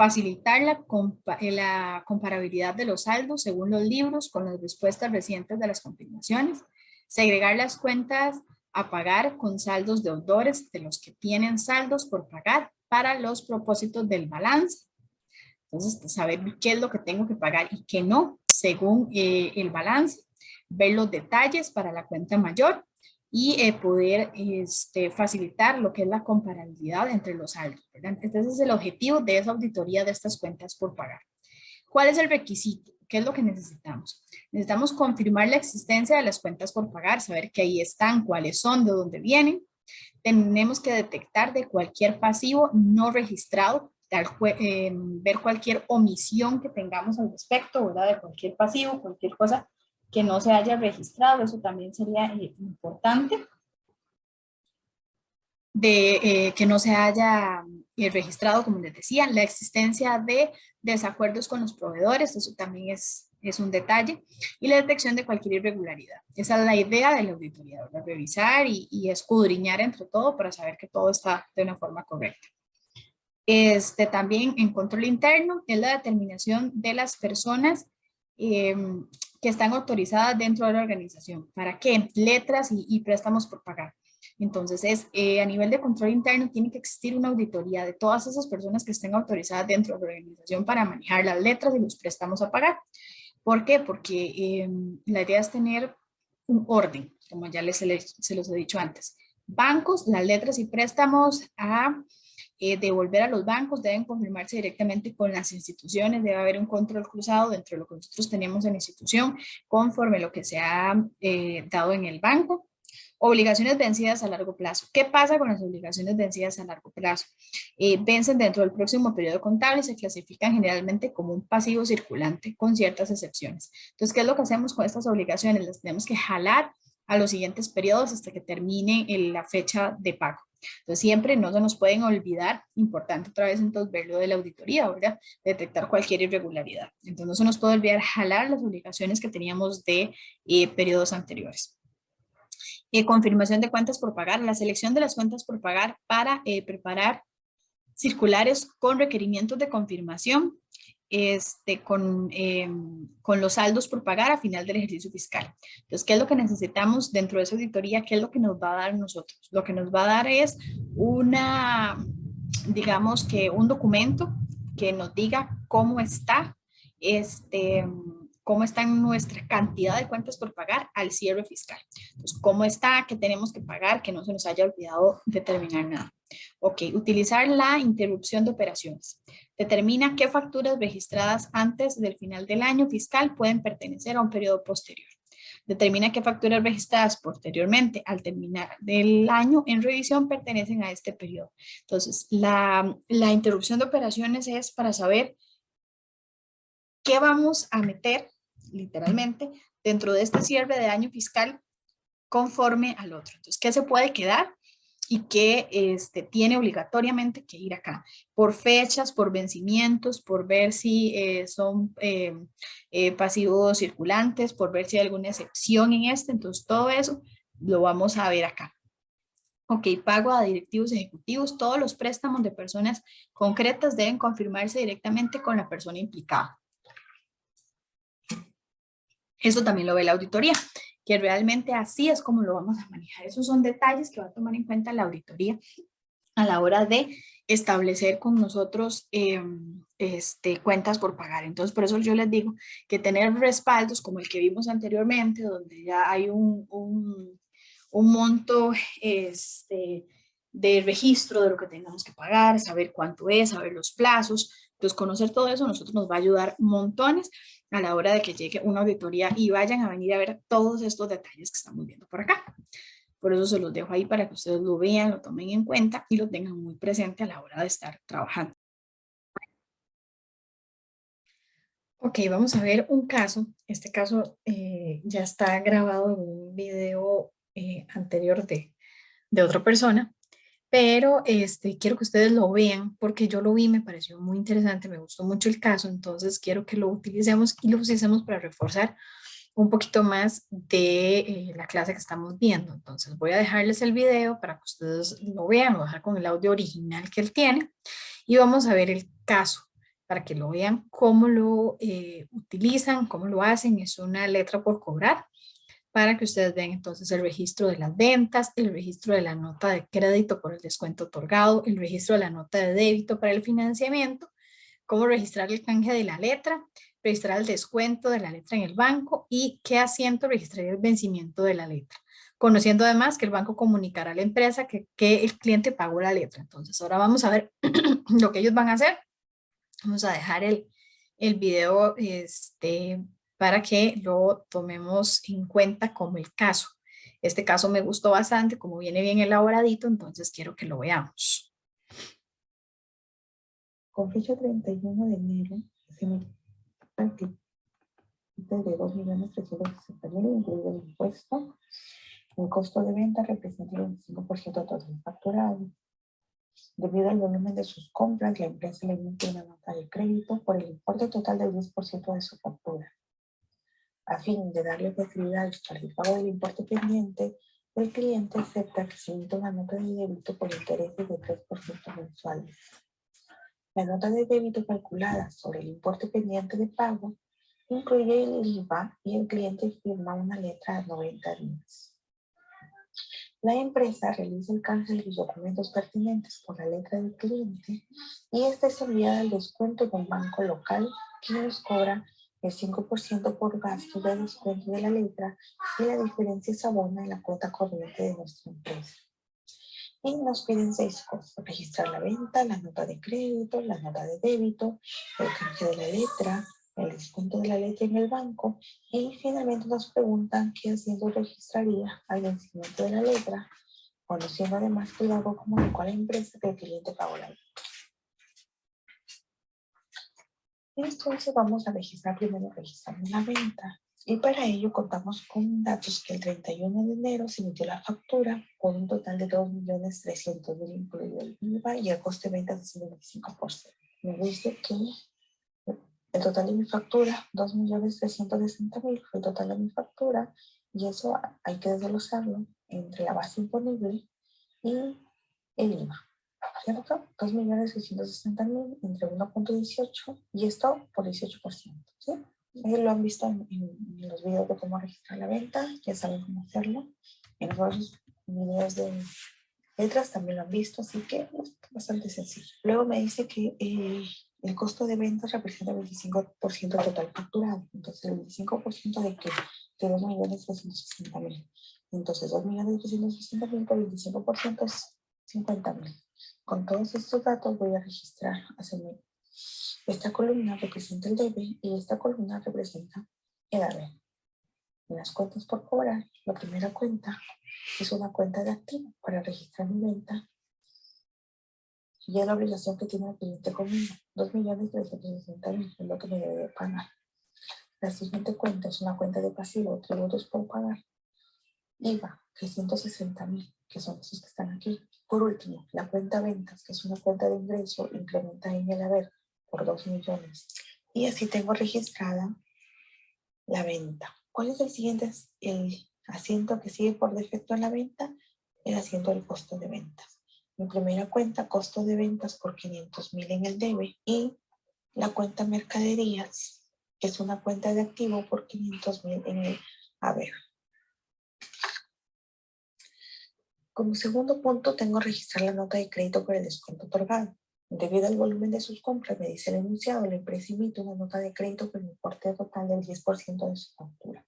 facilitar la comparabilidad de los saldos según los libros con las respuestas recientes de las confirmaciones, segregar las cuentas a pagar con saldos deudores de los que tienen saldos por pagar para los propósitos del balance. Entonces, saber qué es lo que tengo que pagar y qué no, según el balance, ver los detalles para la cuenta mayor y poder facilitar lo que es la comparabilidad entre los saldos, ¿verdad? Este es el objetivo de esa auditoría de estas cuentas por pagar. ¿Cuál es el requisito? ¿Qué es lo que necesitamos? Necesitamos confirmar la existencia de las cuentas por pagar, saber que ahí están, cuáles son, de dónde vienen. Tenemos que detectar de cualquier pasivo no registrado, ver cualquier omisión que tengamos al respecto, ¿verdad? De cualquier pasivo, cualquier cosa que no se haya registrado, eso también sería importante. De que no se haya registrado, como les decía, la existencia de desacuerdos con los proveedores, eso también es un detalle, y la detección de cualquier irregularidad. Esa es la idea de la auditoría, ¿verdad? Revisar y escudriñar entre todo para saber que todo está de una forma correcta. También en control interno es la determinación de las personas que están autorizadas dentro de la organización. ¿Para qué? Letras y préstamos por pagar. Entonces, a nivel de control interno tiene que existir una auditoría de todas esas personas que estén autorizadas dentro de la organización para manejar las letras y los préstamos a pagar. ¿Por qué? Porque la idea es tener un orden, como ya se los he dicho antes. Bancos, las letras y préstamos a devolver a los bancos deben confirmarse directamente con las instituciones, debe haber un control cruzado dentro de lo que nosotros tenemos en la institución, conforme lo que se ha dado en el banco. Obligaciones vencidas a largo plazo. ¿Qué pasa con las obligaciones vencidas a largo plazo? Vencen dentro del próximo periodo contable y se clasifican generalmente como un pasivo circulante con ciertas excepciones. Entonces, ¿qué es lo que hacemos con estas obligaciones? Las tenemos que jalar a los siguientes periodos hasta que termine la fecha de pago. Entonces, siempre no se nos pueden olvidar, importante otra vez entonces verlo de la auditoría, ¿verdad? Detectar cualquier irregularidad. Entonces, no se nos puede olvidar jalar las obligaciones que teníamos de periodos anteriores. Confirmación de cuentas por pagar, la selección de las cuentas por pagar para preparar circulares con requerimientos de confirmación con los saldos por pagar a final del ejercicio fiscal. Entonces, ¿qué es lo que necesitamos dentro de esa auditoría? ¿Qué es lo que nos va a dar nosotros? Lo que nos va a dar es digamos que un documento que nos diga cómo está cómo está nuestra cantidad de cuentas por pagar al cierre fiscal. Entonces, cómo está, qué tenemos que pagar, que no se nos haya olvidado determinar nada. Ok, utilizar la interrupción de operaciones. Determina qué facturas registradas antes del final del año fiscal pueden pertenecer a un periodo posterior. Determina qué facturas registradas posteriormente al terminar del año en revisión pertenecen a este periodo. Entonces, la interrupción de operaciones es para saber qué vamos a meter, literalmente, dentro de este cierre de año fiscal conforme al otro. Entonces, ¿qué se puede quedar y qué tiene obligatoriamente que ir acá? Por fechas, por vencimientos, por ver si son pasivos circulantes, por ver si hay alguna excepción en Entonces, todo eso lo vamos a ver acá. Ok, pago a directivos ejecutivos. Todos los préstamos de personas concretas deben confirmarse directamente con la persona implicada. Eso también lo ve la auditoría, que realmente así es como lo vamos a manejar. Esos son detalles que va a tomar en cuenta la auditoría a la hora de establecer con nosotros cuentas por pagar. Entonces, por eso yo les digo que tener respaldos como el que vimos anteriormente, donde ya hay un monto de registro de lo que tengamos que pagar, saber cuánto es, saber los plazos. Entonces, conocer todo eso a nosotros nos va a ayudar montones a la hora de que llegue una auditoría y vayan a venir a ver todos estos detalles que estamos viendo por acá. Por eso se los dejo ahí para que ustedes lo vean, lo tomen en cuenta y lo tengan muy presente a la hora de estar trabajando. Ok, vamos a ver un caso. Este caso ya está grabado en un video anterior de otra persona, pero quiero que ustedes lo vean porque yo lo vi, me pareció muy interesante, me gustó mucho el caso, entonces quiero que lo utilicemos y lo utilicemos para reforzar un poquito más de la clase que estamos viendo. Entonces voy a dejarles el video para que ustedes lo vean, lo voy a dejar con el audio original que él tiene y vamos a ver el caso para que lo vean cómo lo utilizan, cómo lo hacen. Es una letra por cobrar para que ustedes vean entonces el registro de las ventas, el registro de la nota de crédito por el descuento otorgado, el registro de la nota de débito para el financiamiento, cómo registrar el canje de la letra, registrar el descuento de la letra en el banco y qué asiento registraría el vencimiento de la letra. Conociendo además que el banco comunicará a la empresa que el cliente pagó la letra. Entonces ahora vamos a ver lo que ellos van a hacer. Vamos a dejar el video para que lo tomemos en cuenta como el caso. Este caso me gustó bastante, como viene bien elaboradito, entonces quiero que lo veamos. Con fecha 31 de enero, se me de 2.360.000, incluido el impuesto. El costo de venta representa el 25% de todo el facturado. Debido al volumen de sus compras, la empresa le emite una nota de crédito por el importe total del 10% de su factura. A fin de darle facilidad para el pago del importe pendiente, el cliente acepta que se emita una nota de débito por intereses de 3% mensuales. La nota de débito calculada sobre el importe pendiente de pago incluye el IVA y el cliente firma una letra a 90 días. La empresa realiza el canje de los documentos pertinentes por la letra del cliente y esta es enviada al descuento de un banco local que nos cobra el 5% por gastos de descuento de la letra y la diferencia se abona en la cuota corriente de nuestra empresa. Y nos piden 6 cosas: registrar la venta, la nota de crédito, la nota de débito, el canje de la letra, el descuento de la letra en el banco y finalmente nos preguntan qué asiento registraría al vencimiento de la letra, conociendo además que el banco comunicó a la empresa que el cliente pagó la letra. Entonces vamos a registrar primero, registrando la venta. Y para ello contamos con datos que el 31 de enero se emitió la factura por un total de 2.300.000, incluido el IVA y el coste de ventas es el 25%. Me dice que el total de mi factura, 2.360.000, fue el total de mi factura y eso hay que desglosarlo entre la base imponible y el IVA. ¿Cierto? 2.660.000 entre 1.18 y esto por 18%. ¿Sí? Ellos lo han visto en los videos de cómo registrar la venta, ya saben cómo hacerlo. En los otros videos de letras también lo han visto, así que es bastante sencillo. Luego me dice que el costo de ventas representa el 25% del total facturado. Entonces, el 25% de que de 2.360.000. Entonces, 2.360.000 por 25% es 50.000. Con todos estos datos voy a registrar, esta columna representa el debe y esta columna representa el haber. En las cuentas por cobrar, la primera cuenta es una cuenta de activo para registrar mi venta y es la obligación que tiene el cliente conmigo, 2.360.000 es lo que me debe pagar. La siguiente cuenta es una cuenta de pasivo, tributos por pagar, IVA, 360.000, que son esos que están aquí. Por último, la cuenta ventas, que es una cuenta de ingreso, incrementa en el haber por 2 millones. Y así tengo registrada la venta. ¿Cuál es el siguiente, el asiento que sigue por defecto en la venta? El asiento del costo de ventas. Mi primera cuenta, costo de ventas por 500.000 en el debe y la cuenta mercaderías, que es una cuenta de activo por 500.000 en el haber. Como segundo punto, tengo que registrar la nota de crédito por el descuento otorgado. Debido al volumen de sus compras, me dice el enunciado, la empresa emite una nota de crédito por el importe total del 10% de su factura.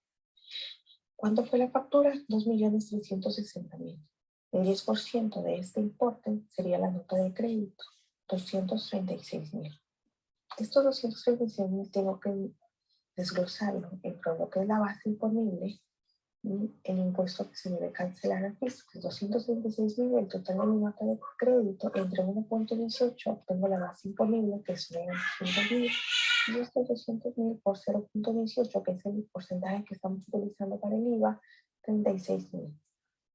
¿Cuánto fue la factura? 2.360.000. El 10% de este importe sería la nota de crédito, 236.000. Estos 236.000 tengo que desglosarlo entre lo que es la base imponible y el impuesto que se debe cancelar al fisco, que es 236.000, el total de mi nota de crédito entre 1.18, obtengo la base imponible, que es 200.000, y estos 200.000 por 0.18, que es el porcentaje que estamos utilizando para el IVA, 36.000.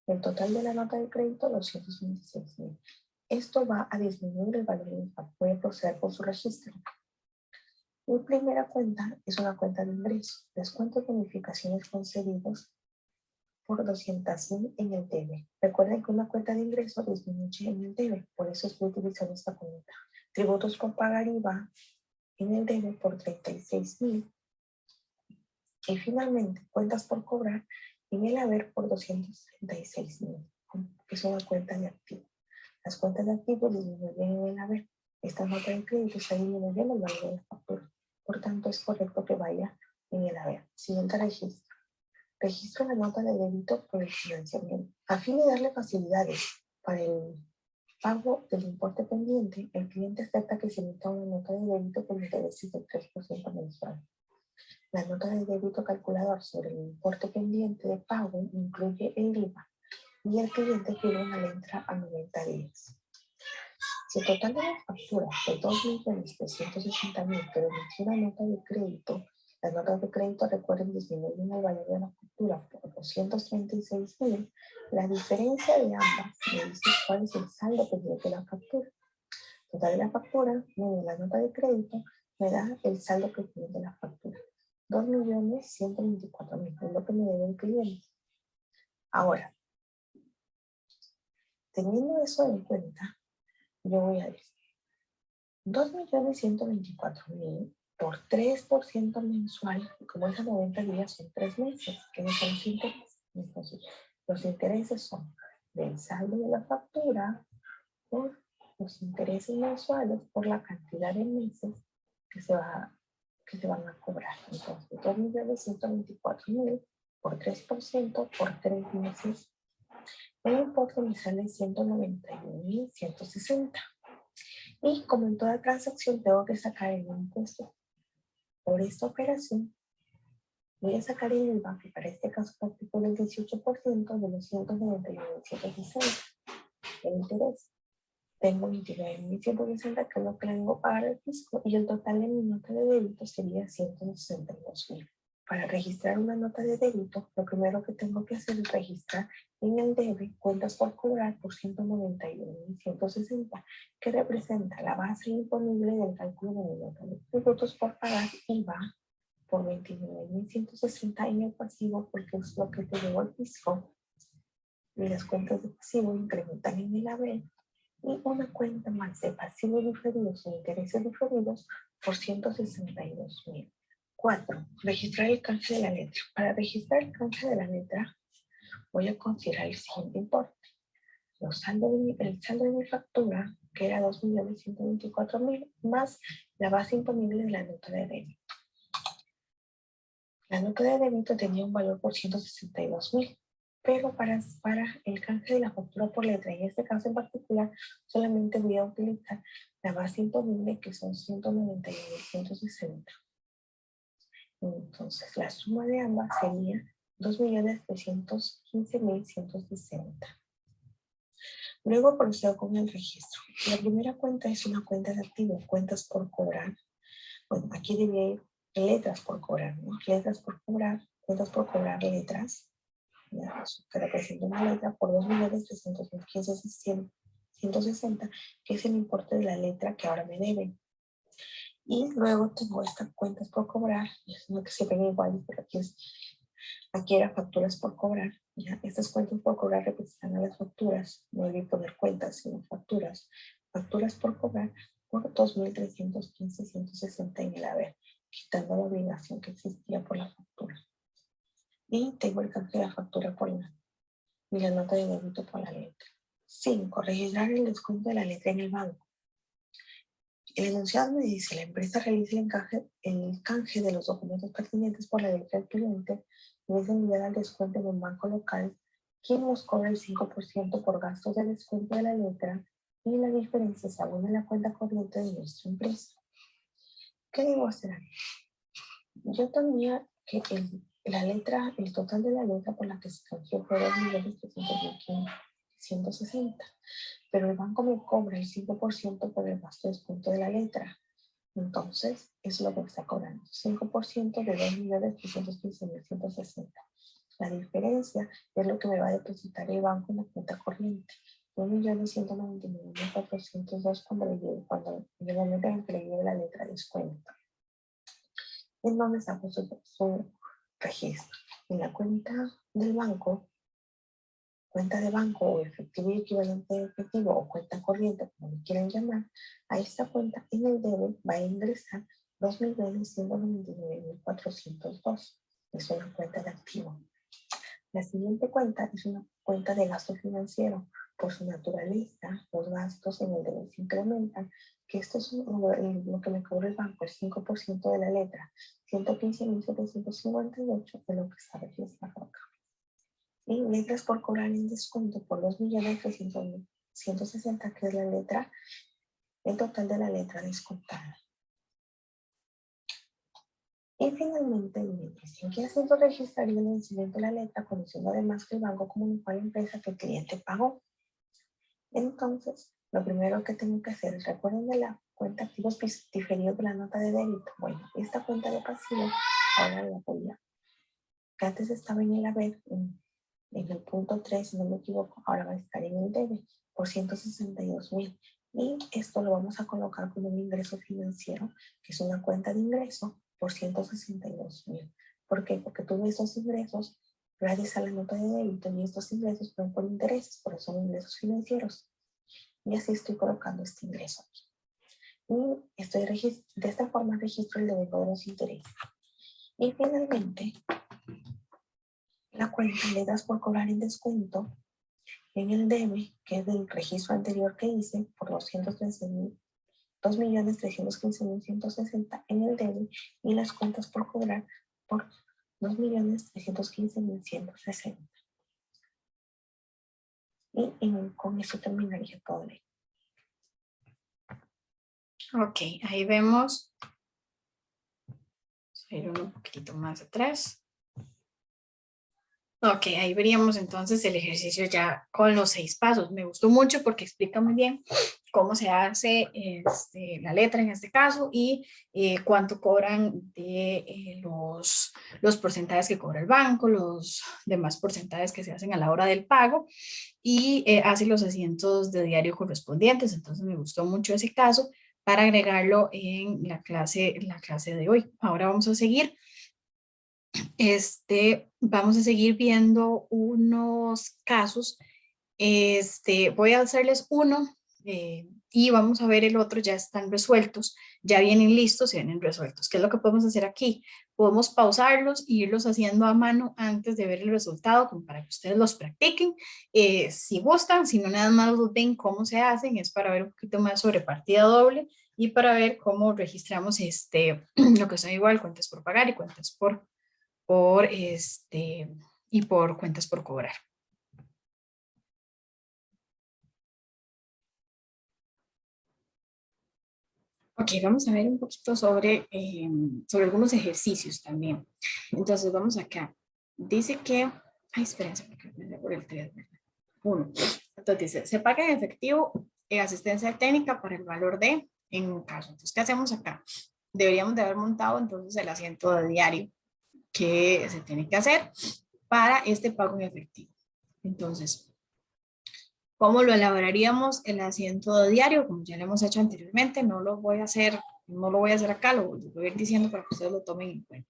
El total de la nota de crédito, 226.000. Esto va a disminuir el valor del IVA. Voy a proceder por su registro. Mi primera cuenta es una cuenta de ingreso, descuentos de bonificaciones concedidos por 200.000 en el debe. Recuerden que una cuenta de ingreso disminuye en el debe, por eso estoy utilizando esta cuenta. Tributos por pagar IVA, en el debe por 36.000. Y finalmente, cuentas por cobrar en el haber por 236.000. Es una cuenta de activo. Las cuentas de activos disminuyen en el haber. Esta nota de crédito está disminuyendo el valor de la factura. Por tanto, es correcto que vaya en el haber. Siguiente registro. Registro la nota de débito por el financiamiento. A fin de darle facilidades para el pago del importe pendiente, el cliente acepta que se emita una nota de débito con intereses del 3% mensual. La nota de débito calculador sobre el importe pendiente de pago incluye el IVA y el cliente tiene una letra a 90 días. Si el total de la factura de 2.360.000 pero emitió una nota de crédito, las notas de crédito, recuerden, disminuyen el valor de la factura por 236.000, la diferencia de ambas me dice cuál es el saldo pendiente de la factura. El total de la factura menos la nota de crédito me da el saldo pendiente de la factura. 2.124.000 es lo que me debe el cliente. Ahora, teniendo eso en cuenta, yo voy a decir 2.124.000 por 3% mensual, y como es a 90 días, son 3 meses, que no son los intereses. Entonces, los intereses son del saldo de la factura por los intereses mensuales por la cantidad de meses que se van a cobrar. Entonces, 2.124.000 por 3% por 3 meses. El importe me sale 191.160. Y como en toda transacción tengo que sacar el impuesto por esta operación, voy a sacar el IVA, que para este caso participó del 18% de los 191.160. El interés. Tengo 29.160, que es lo que le debo pagar al fisco, y el total de mi nota de débito sería 162.000. Para registrar una nota de débito, lo primero que tengo que hacer es registrar en el debe cuentas por cobrar por 191.160, que representa la base imponible del cálculo de mi nota de tributos por pagar IVA por 29.160 en el pasivo, porque es lo que te debo al fisco. Y las cuentas de pasivo incrementan en el haber, y una cuenta más de pasivos diferidos o intereses diferidos por 162.000. 4. Registrar el canje de la letra. Para registrar el canje de la letra, voy a considerar el siguiente importe. El saldo de mi factura, que era 2.124.000, más la base imponible de la nota de débito. La nota de débito tenía un valor por 162.000. Pero para el canje de la factura por letra, en este caso en particular, solamente voy a utilizar la base imponible, que son 191.160. Entonces, la suma de ambas sería 2.315.160. Luego procedo con el registro. La primera cuenta es una cuenta de activo, cuentas por cobrar. Bueno, aquí debía ir letras por cobrar, ¿no? Letras por cobrar, cuentas por cobrar letras. Que representa una letra por 2.315.160, que es el importe de la letra que ahora me deben. Y luego tengo estas cuentas por cobrar, no que se ven iguales, pero aquí era facturas por cobrar. ¿Ya? Estas cuentas por cobrar representan a las facturas, no debí poner cuentas, sino facturas. Facturas por cobrar por 2.315.160 en el haber, quitando la obligación que existía por la factura. Y tengo el canje de la factura por y la nota de débito por la letra. 5. Registrar el descuento de la letra en el banco. El enunciado me dice: la empresa realiza el canje de los documentos pertinentes por la letra del cliente y es enviada al descuento en un banco local, quien nos cobra el 5% por gastos de descuento de la letra, y la diferencia se abona en la cuenta corriente de nuestra empresa. ¿Qué debo hacer aquí? Yo tenía que el total de la letra por la que se canjeó fue 2.300.160, pero el banco me cobra el 5% por el gasto de descuento de la letra. Entonces, eso es lo que me está cobrando, 5% de 2.315.160. La diferencia es lo que me va a depositar el banco en la cuenta corriente, 1.199.402 cuando en el momento en que le lleve la letra de descuento. ¿En dónde está su registro? En la cuenta del banco, cuenta de banco o efectivo y equivalente de efectivo o cuenta corriente, como me quieran llamar. A esta cuenta en el debe va a ingresar 2.199.402. Es una cuenta de activo. La siguiente cuenta es una cuenta de gasto financiero. Por su naturaleza, los gastos en el deber se incrementan, que esto es lo que me cobra el banco, el 5% de la letra, 115.758 de lo que está registrado acá. Y letras por cobrar en descuento por 2.300.160, que es la letra, el total de la letra descontada. Y finalmente, en qué asunto registraría el vencimiento de la letra, conociendo además que el banco comunicó a la empresa que el cliente pagó. Entonces, lo primero que tengo que hacer es, ¿recuerden de la cuenta activos diferidos de la nota de débito? Bueno, esta cuenta de pasivos ahora la voy a, que antes estaba en el haber, en el punto 3, si no me equivoco, ahora va a estar en el debe por 162.000. Y esto lo vamos a colocar como un ingreso financiero, que es una cuenta de ingreso por 162.000. ¿Por qué? Porque tuve esos ingresos gracias a la nota de débito y estos ingresos fueron por intereses, por eso son ingresos financieros. Y así estoy colocando este ingreso aquí. Y de esta forma registro el débito de los intereses. Y finalmente, la cuenta le das por cobrar en descuento en el debe, que es del registro anterior que hice, por 2.315.160 en el debe, y las cuentas por cobrar por 2.315.160. Y con eso terminaría todo. Ok, ahí vemos. Vamos a ir un poquito más atrás. Ok, ahí veríamos entonces el ejercicio ya con los 6 pasos. Me gustó mucho porque explica muy bien cómo se hace la letra en este caso y cuánto cobran de los porcentajes que cobra el banco, los demás porcentajes que se hacen a la hora del pago y hace los asientos de diario correspondientes. Entonces me gustó mucho ese caso para agregarlo en la clase de hoy. Ahora vamos a seguir. Vamos a seguir viendo unos casos. Voy a hacerles uno y vamos a ver el otro, ya están resueltos, ya vienen listos y vienen resueltos. ¿Qué es lo que podemos hacer aquí? Podemos pausarlos e irlos haciendo a mano antes de ver el resultado, como para que ustedes los practiquen. Si gustan, si no nada más los ven cómo se hacen, es para ver un poquito más sobre partida doble y para ver cómo registramos lo que son igual cuentas por pagar y cuentas y por cuentas por cobrar. Ok, vamos a ver un poquito sobre algunos ejercicios también. Entonces vamos acá. Dice que, espérense, porque me voy por el 3, ¿verdad? 1. Entonces dice, se paga en efectivo asistencia técnica para el valor de, en un caso. Entonces, ¿qué hacemos acá? Deberíamos de haber montado entonces el asiento de diario que se tiene que hacer para este pago en efectivo. Entonces, ¿cómo lo elaboraríamos el asiento de diario? Como ya lo hemos hecho anteriormente, no lo voy a hacer acá, lo voy a ir diciendo para que ustedes lo tomen en cuenta.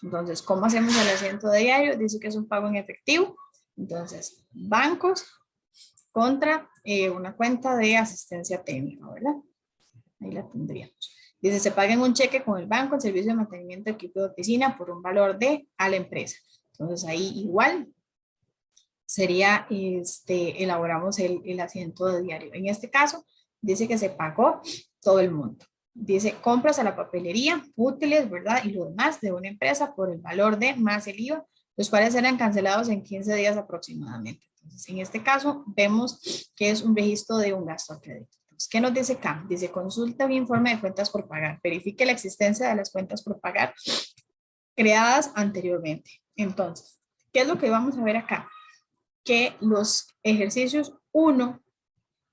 Entonces, ¿cómo hacemos el asiento de diario? Dice que es un pago en efectivo. Entonces, bancos contra una cuenta de asistencia técnica, ¿verdad? Ahí la tendríamos. Dice, se paga en un cheque con el banco el servicio de mantenimiento de equipo de oficina por un valor de a la empresa. Entonces, ahí igual sería, elaboramos el asiento de diario. En este caso, dice que se pagó todo el monto. Dice, compras a la papelería, útiles, ¿verdad? Y lo demás de una empresa por el valor de más el IVA, los cuales serán cancelados en 15 días aproximadamente. Entonces, en este caso, vemos que es un registro de un gasto a crédito. Entonces, ¿qué nos dice acá? Dice, consulta un informe de cuentas por pagar. Verifique la existencia de las cuentas por pagar creadas anteriormente. Entonces, ¿qué es lo que vamos a ver acá? Que los ejercicios 1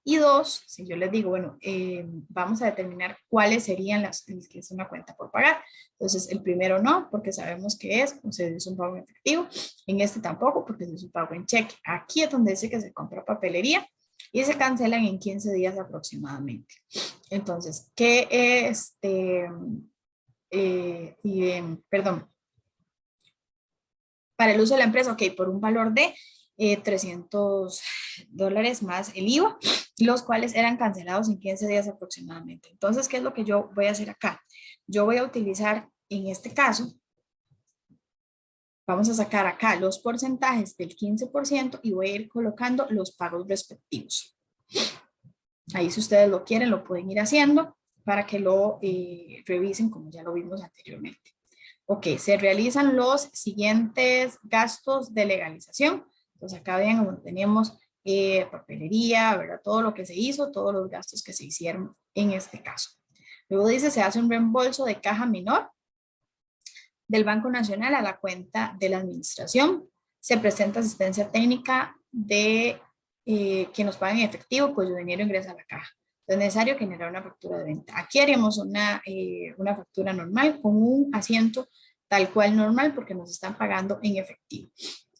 y 2, si yo les digo, bueno, vamos a determinar cuáles serían las que es una cuenta por pagar. Entonces, el primero no, porque sabemos que es un pago en efectivo. En este tampoco, porque es un pago en cheque. Aquí es donde dice que se compra papelería y se cancelan en 15 días aproximadamente. Entonces, ¿qué perdón, para el uso de la empresa, ok, por un valor de, $300 más el IVA, los cuales eran cancelados en 15 días aproximadamente. Entonces, ¿qué es lo que yo voy a hacer acá? Yo voy a utilizar, en este caso, vamos a sacar acá los porcentajes del 15% y voy a ir colocando los pagos respectivos. Ahí, si ustedes lo quieren, lo pueden ir haciendo para que lo revisen como ya lo vimos anteriormente. Ok, se realizan los siguientes gastos de legalización. Entonces acá vean como tenemos papelería, ¿verdad? Todo lo que se hizo, todos los gastos que se hicieron en este caso. Luego dice, se hace un reembolso de caja menor del Banco Nacional a la cuenta de la administración. Se presenta asistencia técnica de que nos paguen en efectivo, cuyo dinero ingresa a la caja. Es necesario generar una factura de venta. Aquí haríamos una factura normal con un asiento tal cual normal porque nos están pagando en efectivo.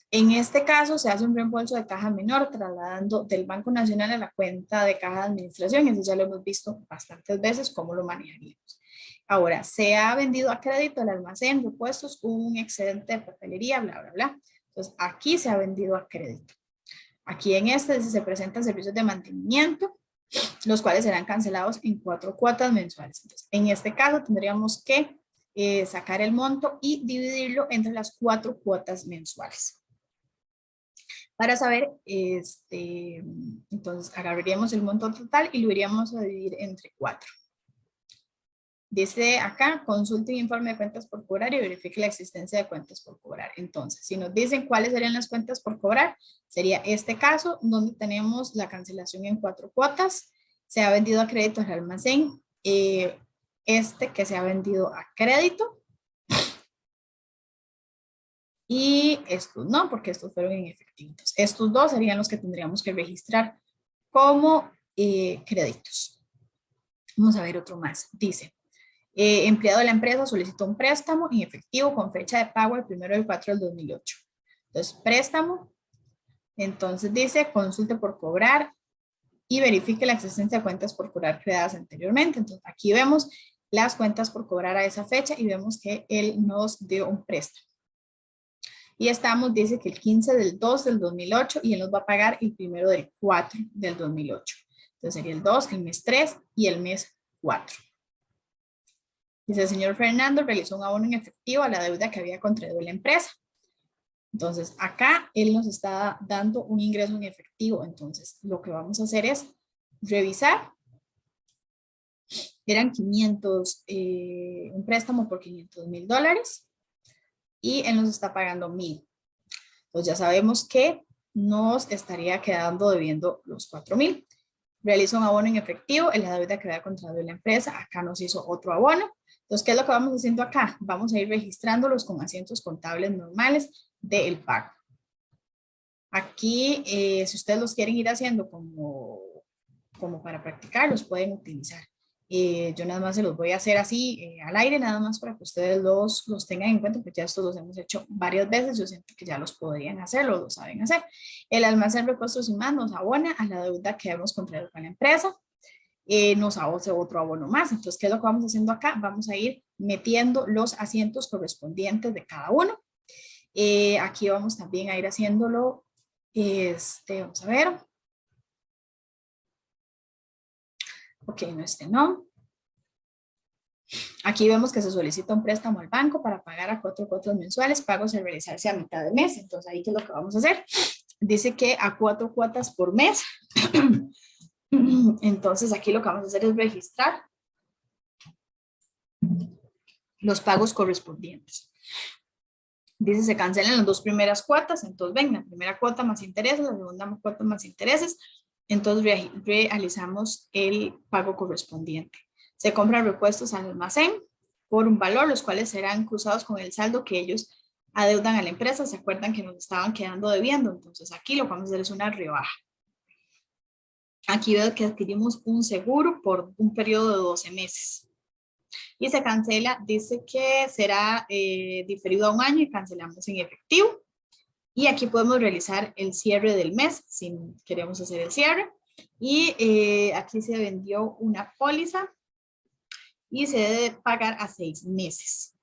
En este caso se hace un reembolso de caja menor trasladando del Banco Nacional a la cuenta de caja de administración. Eso ya lo hemos visto bastantes veces cómo lo manejaríamos. Ahora, se ha vendido a crédito el almacén, repuestos, un excedente de papelería, bla, bla, bla. Entonces, aquí se ha vendido a crédito. Aquí en este se presentan servicios de mantenimiento, los cuales serán cancelados en 4 cuotas mensuales. Entonces, en este caso tendríamos que sacar el monto y dividirlo entre las 4 cuotas mensuales. Para saber, entonces agarraríamos el monto total y lo iríamos a dividir entre 4. Dice acá, consulte un informe de cuentas por cobrar y verifique la existencia de cuentas por cobrar. Entonces, si nos dicen cuáles serían las cuentas por cobrar, sería este caso donde tenemos la cancelación en 4 cuotas. Se ha vendido a crédito al almacén. Este que se ha vendido a crédito. Y estos no, porque estos fueron en efectivo. Entonces, estos dos serían los que tendríamos que registrar como créditos. Vamos a ver otro más. Dice, empleado de la empresa solicitó un préstamo en efectivo con fecha de pago el 1/4/2008. Entonces, préstamo. Entonces dice, consulte por cobrar y verifique la existencia de cuentas por cobrar creadas anteriormente. Entonces, aquí vemos las cuentas por cobrar a esa fecha y vemos que él nos dio un préstamo. Y estamos, dice que el 15/2/2008 y él nos va a pagar el 1/4/2008. Entonces sería el 2, el mes 3 y el mes 4. Dice, el señor Fernando realizó un abono en efectivo a la deuda que había contraído la empresa. Entonces acá él nos está dando un ingreso en efectivo. Entonces lo que vamos a hacer es revisar. Eran 500, un préstamo por $500,000. Y él nos está pagando 1,000. Pues ya sabemos que nos estaría quedando debiendo los 4,000. Realiza un abono en efectivo en la deuda que había contraído la empresa. Acá nos hizo otro abono. Entonces, ¿qué es lo que vamos haciendo acá? Vamos a ir registrándolos con asientos contables normales del pago. Aquí, si ustedes los quieren ir haciendo como para practicar, los pueden utilizar. Yo nada más se los voy a hacer así al aire, nada más para que ustedes los tengan en cuenta, porque ya estos los hemos hecho varias veces, yo siento que ya los podrían hacer, lo saben hacer. El almacén repuestos y más nos abona a la deuda que hemos contraído con la empresa, nos hace otro abono más. Entonces, ¿qué es lo que vamos haciendo acá? Vamos a ir metiendo los asientos correspondientes de cada uno. Aquí vamos también a ir haciéndolo, vamos a ver. Ok, no, no. Aquí vemos que se solicita un préstamo al banco para pagar a 4 cuotas mensuales, pagos al realizarse a mitad del mes. Entonces, ahí, ¿qué es lo que vamos a hacer? Dice que a 4 cuotas por mes. Entonces, aquí lo que vamos a hacer es registrar los pagos correspondientes. Dice, se cancelan las 2 primeras cuotas. Entonces, ven, la primera cuota más intereses, la segunda cuota más intereses. Entonces, realizamos el pago correspondiente. Se compran repuestos al almacén por un valor, los cuales serán cruzados con el saldo que ellos adeudan a la empresa. ¿Se acuerdan que nos estaban quedando debiendo? Entonces, aquí lo que vamos a hacer es una rebaja. Aquí veo que adquirimos un seguro por un periodo de 12 meses. Y se cancela, dice que será diferido a un año y cancelamos en efectivo. Y aquí podemos realizar el cierre del mes, si queremos hacer el cierre. Y aquí se vendió una póliza y se debe pagar a 6 meses.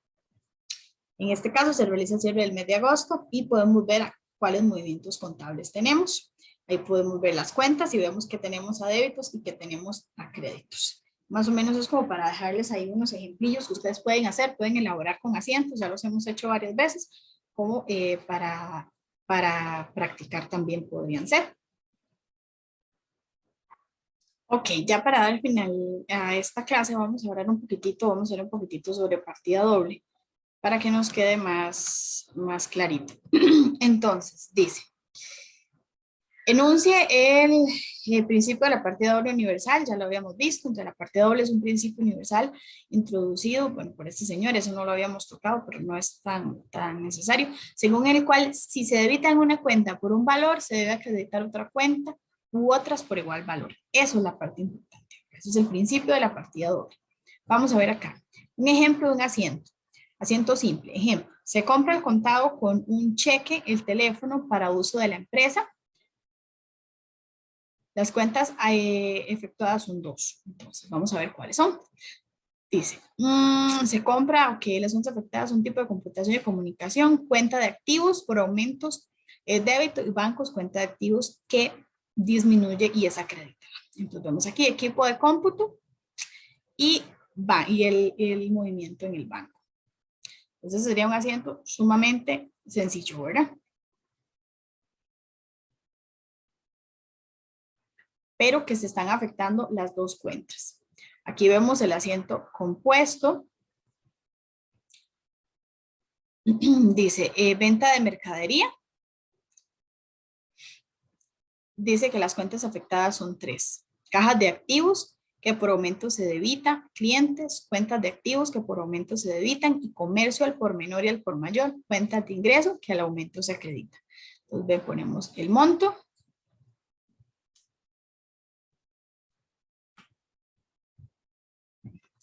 En este caso se realiza el cierre del mes de agosto y podemos ver cuáles movimientos contables tenemos. Ahí podemos ver las cuentas y vemos que tenemos a débitos y que tenemos a créditos. Más o menos es como para dejarles ahí unos ejemplillos que ustedes pueden hacer, pueden elaborar con asientos, ya los hemos hecho varias veces, como para practicar también podrían ser. Ok, ya para dar final a esta clase vamos a hablar un poquitito, vamos a hacer un poquitito sobre partida doble para que nos quede más clarito. Entonces, dice, enuncie el principio de la partida doble universal, ya lo habíamos visto, entonces la partida doble es un principio universal introducido, bueno, por este señor, eso no lo habíamos tocado, pero no es tan necesario, según el cual si se debita en una cuenta por un valor, se debe acreditar otra cuenta u otras por igual valor. Eso es la parte importante, eso es el principio de la partida doble. Vamos a ver acá, un ejemplo de un asiento. Asiento simple, ejemplo, se compra el contado con un cheque, el teléfono para uso de la empresa. Las cuentas efectuadas son 2. Entonces, vamos a ver cuáles son. Dice, se compra, ok, las cuentas afectadas son tipo de computación y comunicación, cuenta de activos por aumentos, débito y bancos, cuenta de activos que disminuye y es acreditada. Entonces, vemos aquí equipo de cómputo y el movimiento en el banco. Entonces, sería un asiento sumamente sencillo, ¿verdad? Pero que se están afectando las dos cuentas. Aquí vemos el asiento compuesto. Dice, venta de mercadería. Dice que las cuentas afectadas son 3. Cajas de activos, que por aumento se debita. Clientes, cuentas de activos que por aumento se debitan. Y comercio al por menor y al por mayor. Cuentas de ingreso que al aumento se acredita. Entonces, ponemos el monto.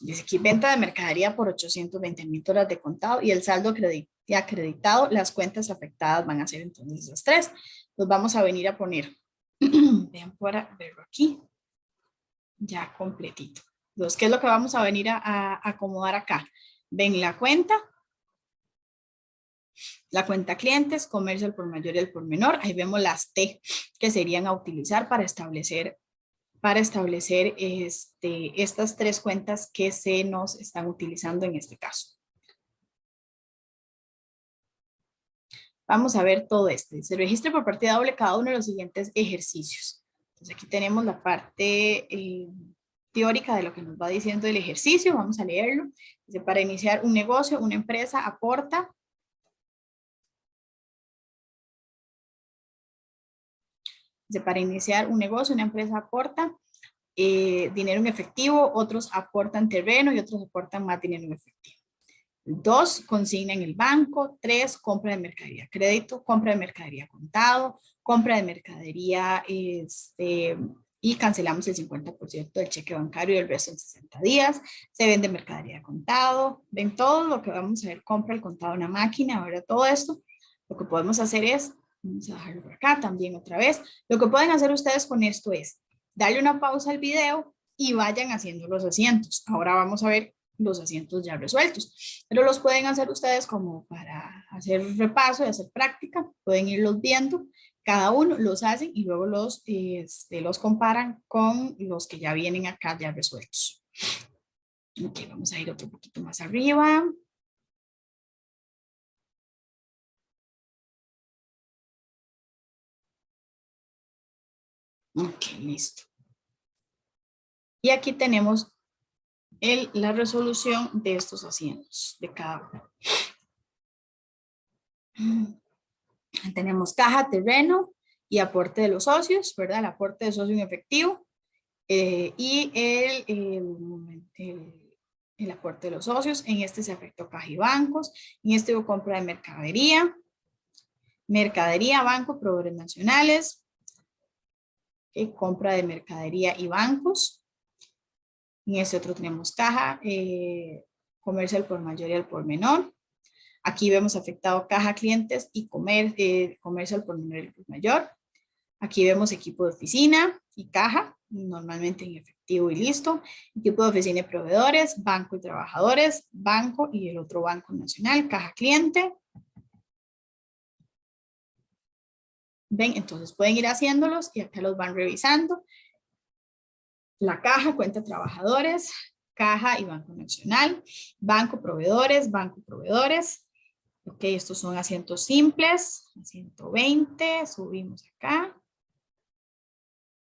Dice aquí venta de mercadería por $820,000 de contado y el saldo acreditado, las cuentas afectadas van a ser entonces esas 3. Los vamos a venir a poner, vean para verlo aquí, ya completito. Entonces, ¿qué es lo que vamos a venir a acomodar acá? Ven la cuenta clientes, comercio al por mayor y al por menor. Ahí vemos las T que serían a utilizar para establecer estas 3 cuentas que se nos están utilizando en este caso. Vamos a ver todo esto. Se registra por partida doble cada uno de los siguientes ejercicios. Entonces aquí tenemos la parte teórica de lo que nos va diciendo el ejercicio. Vamos a leerlo. Dice, para iniciar un negocio, una empresa aporta. Dice, para iniciar un negocio, una empresa aporta dinero en efectivo, otros aportan terreno y otros aportan más dinero en efectivo. 2, consigna en el banco. 3, compra de mercadería crédito, compra de mercadería contado, compra de mercadería y cancelamos el 50% del cheque bancario y el resto en 60 días. Se vende mercadería contado. Ven todo lo que vamos a ver, compra el contado en una máquina. Ahora todo esto, lo que podemos hacer es, vamos a dejarlo por acá también otra vez. Lo que pueden hacer ustedes con esto es darle una pausa al video y vayan haciendo los asientos. Ahora vamos a ver los asientos ya resueltos, pero los pueden hacer ustedes como para hacer repaso y hacer práctica, pueden irlos viendo, cada uno los hacen y luego los comparan con los que ya vienen acá ya resueltos. Ok, vamos a ir otro poquito más arriba. Ok, listo. Y aquí tenemos la resolución de estos asientos, de cada uno. Tenemos caja, terreno y aporte de los socios, ¿verdad? El aporte de socio en efectivo y el aporte de los socios. En este se afectó caja y bancos. En este hubo compra de mercadería, banco, proveedores nacionales, compra de mercadería y bancos. En este otro tenemos caja, comercio al por mayor y al por menor. Aquí vemos afectado caja, clientes y comercio al por menor y al por mayor. Aquí vemos equipo de oficina y caja, normalmente en efectivo y listo. Equipo de oficina y proveedores, banco y trabajadores, banco y el otro banco nacional, caja cliente. ¿Ven? Entonces pueden ir haciéndolos y acá los van revisando. La caja, cuenta de trabajadores, caja y banco nacional, banco proveedores. Ok, estos son asientos simples, 120, subimos acá.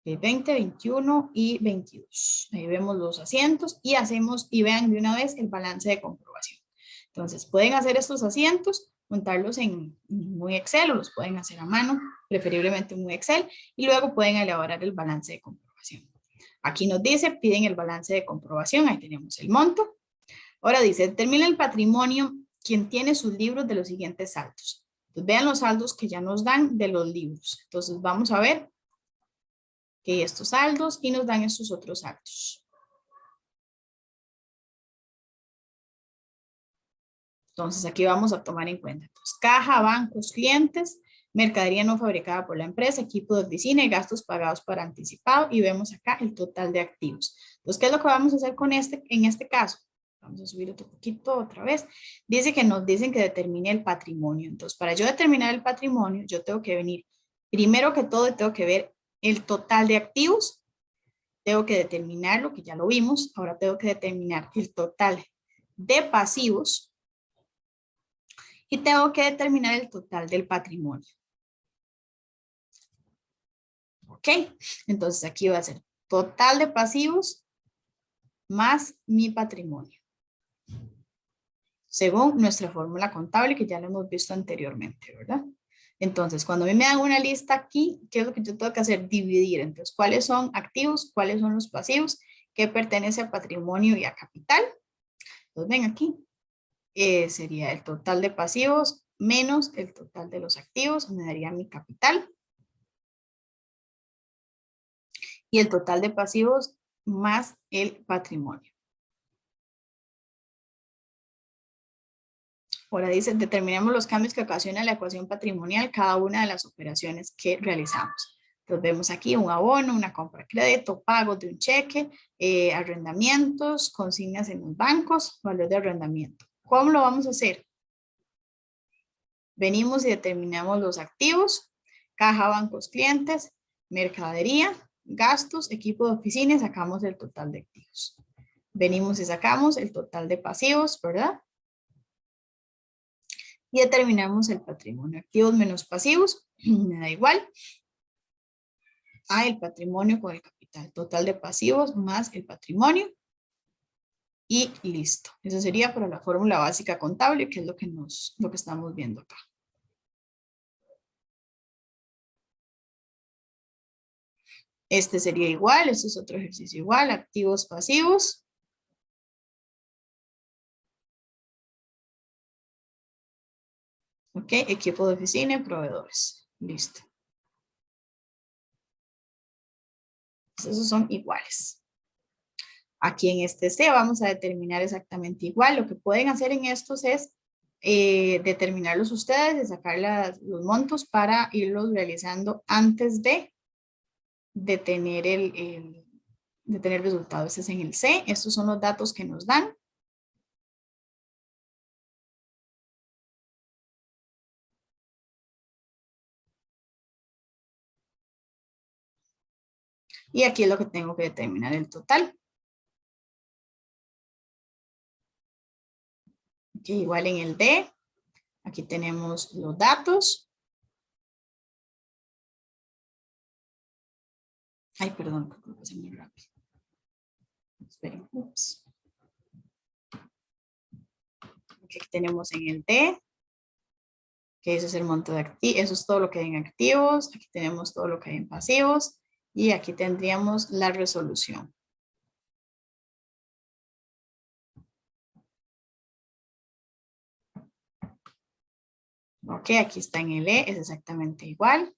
20, 21 y 22. Ahí vemos los asientos y hacemos, y vean de una vez el balance de comprobación. Entonces, pueden hacer estos asientos, montarlos en un Excel o los pueden hacer a mano, preferiblemente en un Excel, y luego pueden elaborar el balance de comprobación. Aquí nos dice, piden el balance de comprobación, ahí tenemos el monto. Ahora dice, determina el patrimonio quien tiene sus libros de los siguientes saldos. Entonces, vean los saldos que ya nos dan de los libros. Entonces, vamos a ver que estos saldos y nos dan estos otros saldos. Entonces aquí vamos a tomar en cuenta. Entonces, caja, bancos, clientes, mercadería no fabricada por la empresa, equipo de oficina y gastos pagados por anticipado. Y vemos acá el total de activos. Entonces, ¿qué es lo que vamos a hacer con en este caso? Vamos a subir otro poquito otra vez. Dice que nos dicen que determine el patrimonio. Entonces, para yo determinar el patrimonio, yo tengo que venir, primero que todo, tengo que ver el total de activos. Tengo que determinar lo que ya lo vimos. Ahora tengo que determinar el total de pasivos. Y tengo que determinar el total del patrimonio. ¿Ok? Entonces aquí va a ser total de pasivos más mi patrimonio. Según nuestra fórmula contable que ya lo hemos visto anteriormente, ¿verdad? Entonces, cuando a mí me dan una lista aquí, ¿qué es lo que yo tengo que hacer? Dividir. Entonces, ¿cuáles son activos? ¿Cuáles son los pasivos? ¿Qué pertenece a patrimonio y a capital? Entonces, ven aquí. Sería el total de pasivos menos el total de los activos, me daría mi capital. Y el total de pasivos más el patrimonio. Ahora dice, determinemos los cambios que ocasiona la ecuación patrimonial cada una de las operaciones que realizamos. Entonces vemos aquí un abono, una compra de crédito, pagos de un cheque, arrendamientos, consignas en los bancos, valor de arrendamiento. ¿Cómo lo vamos a hacer? Venimos y determinamos los activos, caja, bancos, clientes, mercadería, gastos, equipo de oficina y sacamos el total de activos. Venimos y sacamos el total de pasivos, ¿verdad? Y determinamos el patrimonio. Activos menos pasivos, me da igual. El patrimonio con el capital. Total de pasivos más el patrimonio. Y listo. Eso sería para la fórmula básica contable, que es lo que estamos viendo acá. Este sería igual, este es otro ejercicio igual, activos, pasivos. Ok, equipo de oficina y proveedores. Listo. Esos son iguales. Aquí en este C vamos a determinar exactamente igual. Lo que pueden hacer en estos es determinarlos ustedes y sacar los montos para irlos realizando antes de tener de tener resultados. Este es en el C. Estos son los datos que nos dan. Y aquí es lo que tengo que determinar el total. Okay, igual en el D, aquí tenemos los datos. Ay, perdón, creo que pasé muy rápido. Esperen, ups. Aquí tenemos en el D, que ese es el monto de activos, eso es todo lo que hay en activos. Aquí tenemos todo lo que hay en pasivos. Y aquí tendríamos la resolución. Ok, aquí está en el E, es exactamente igual.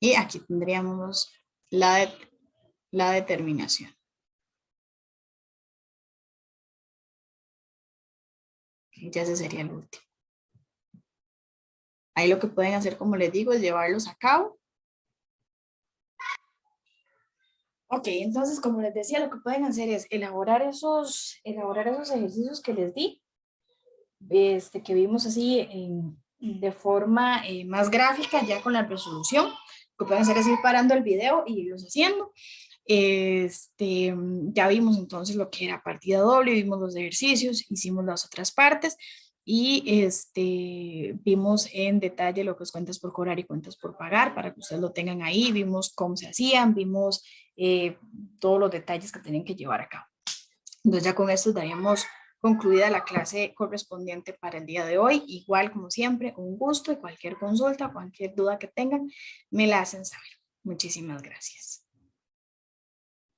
Y aquí tendríamos la determinación. Okay, ya ese sería el último. Ahí lo que pueden hacer, como les digo, es llevarlos a cabo. Ok, entonces, como les decía, lo que pueden hacer es elaborar esos ejercicios que les di. que vimos así de forma más gráfica, ya con la resolución, que pueden hacer es ir parando el video y irlos haciendo. Ya vimos entonces lo que era partida doble, vimos los ejercicios, hicimos las otras partes y vimos en detalle lo que es cuentas por cobrar y cuentas por pagar para que ustedes lo tengan ahí, vimos cómo se hacían, vimos todos los detalles que tenían que llevar a cabo. Entonces ya con esto daríamos concluida la clase correspondiente para el día de hoy. Igual como siempre, un gusto y cualquier consulta, cualquier duda que tengan, me la hacen saber. Muchísimas gracias.